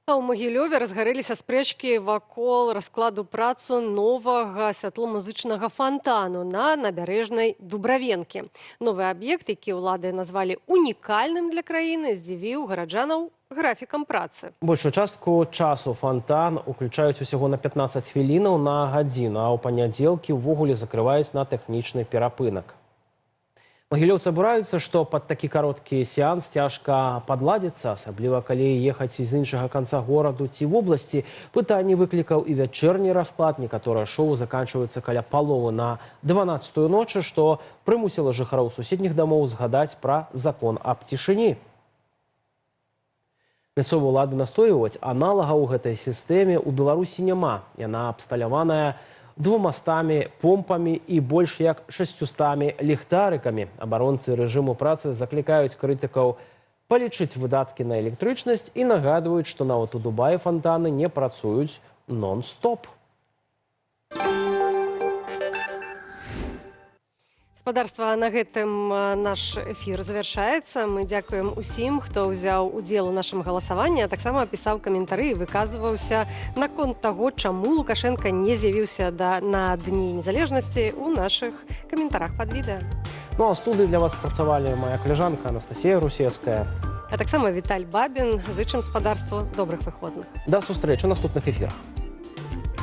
А ў Магілёве разгарэліся спрэчкі вакол раскладу працу новага святломузычнага фантану на набярэжнай Дубравенкі. Новы аб'ект, які ўлады назвалі унікальным для краіны, здзівіў гараджанаў графікам працы. Большую частку часу фантан уключаюць усяго на 15 хвілінаў на гадзіну, а ў панядзелкі ўвогуле закрываюць на тэхнічны перапынак. Магілёўцы абураюцца, што пад такі кароткі сеанс цяжка падладзіцца, асабліва калі ехаць з іншага канца гораду ці вобласці. Пытанне выклікаў і вячэрні расклад. Некаторыя шоу заканчваюцца каля паловы на 12-ю ночы, што прымусіла жыхароў суседніх дамоў згадаць пра закон аб цішыні. Мясцовыя ўлады настойваюць, аналагаў у гэтай сістэме ў Беларусі няма. Яна абсталяваная 200 помпамі і больш як 600 ліхтарыкамі. Абаронцы рэжыму працы заклікаюць крытыкаў палічыць выдаткі на электрычнасць і нагадваюць, што нават у Дубаі фантаны не працуюць нон-стоп. Гаспадарства, на гэтым наш эфір завяршаецца. Мы дзякуем усім, хто ўзяў удзел у нашым галасаванні, а таксама пісаў каментары і выказваўся наконт таго, чаму Лукашенка не з'явіўся на Дні незалежнасці ў нашых каментарах пад відэа. Ну а ў студыі для вас працавалі моя каляжанка Анастасія Грусецкая. А таксама Віталь Бабін. Зычым гаспадарству добрых выходных. Да сустрэчы ў наступных эфірах.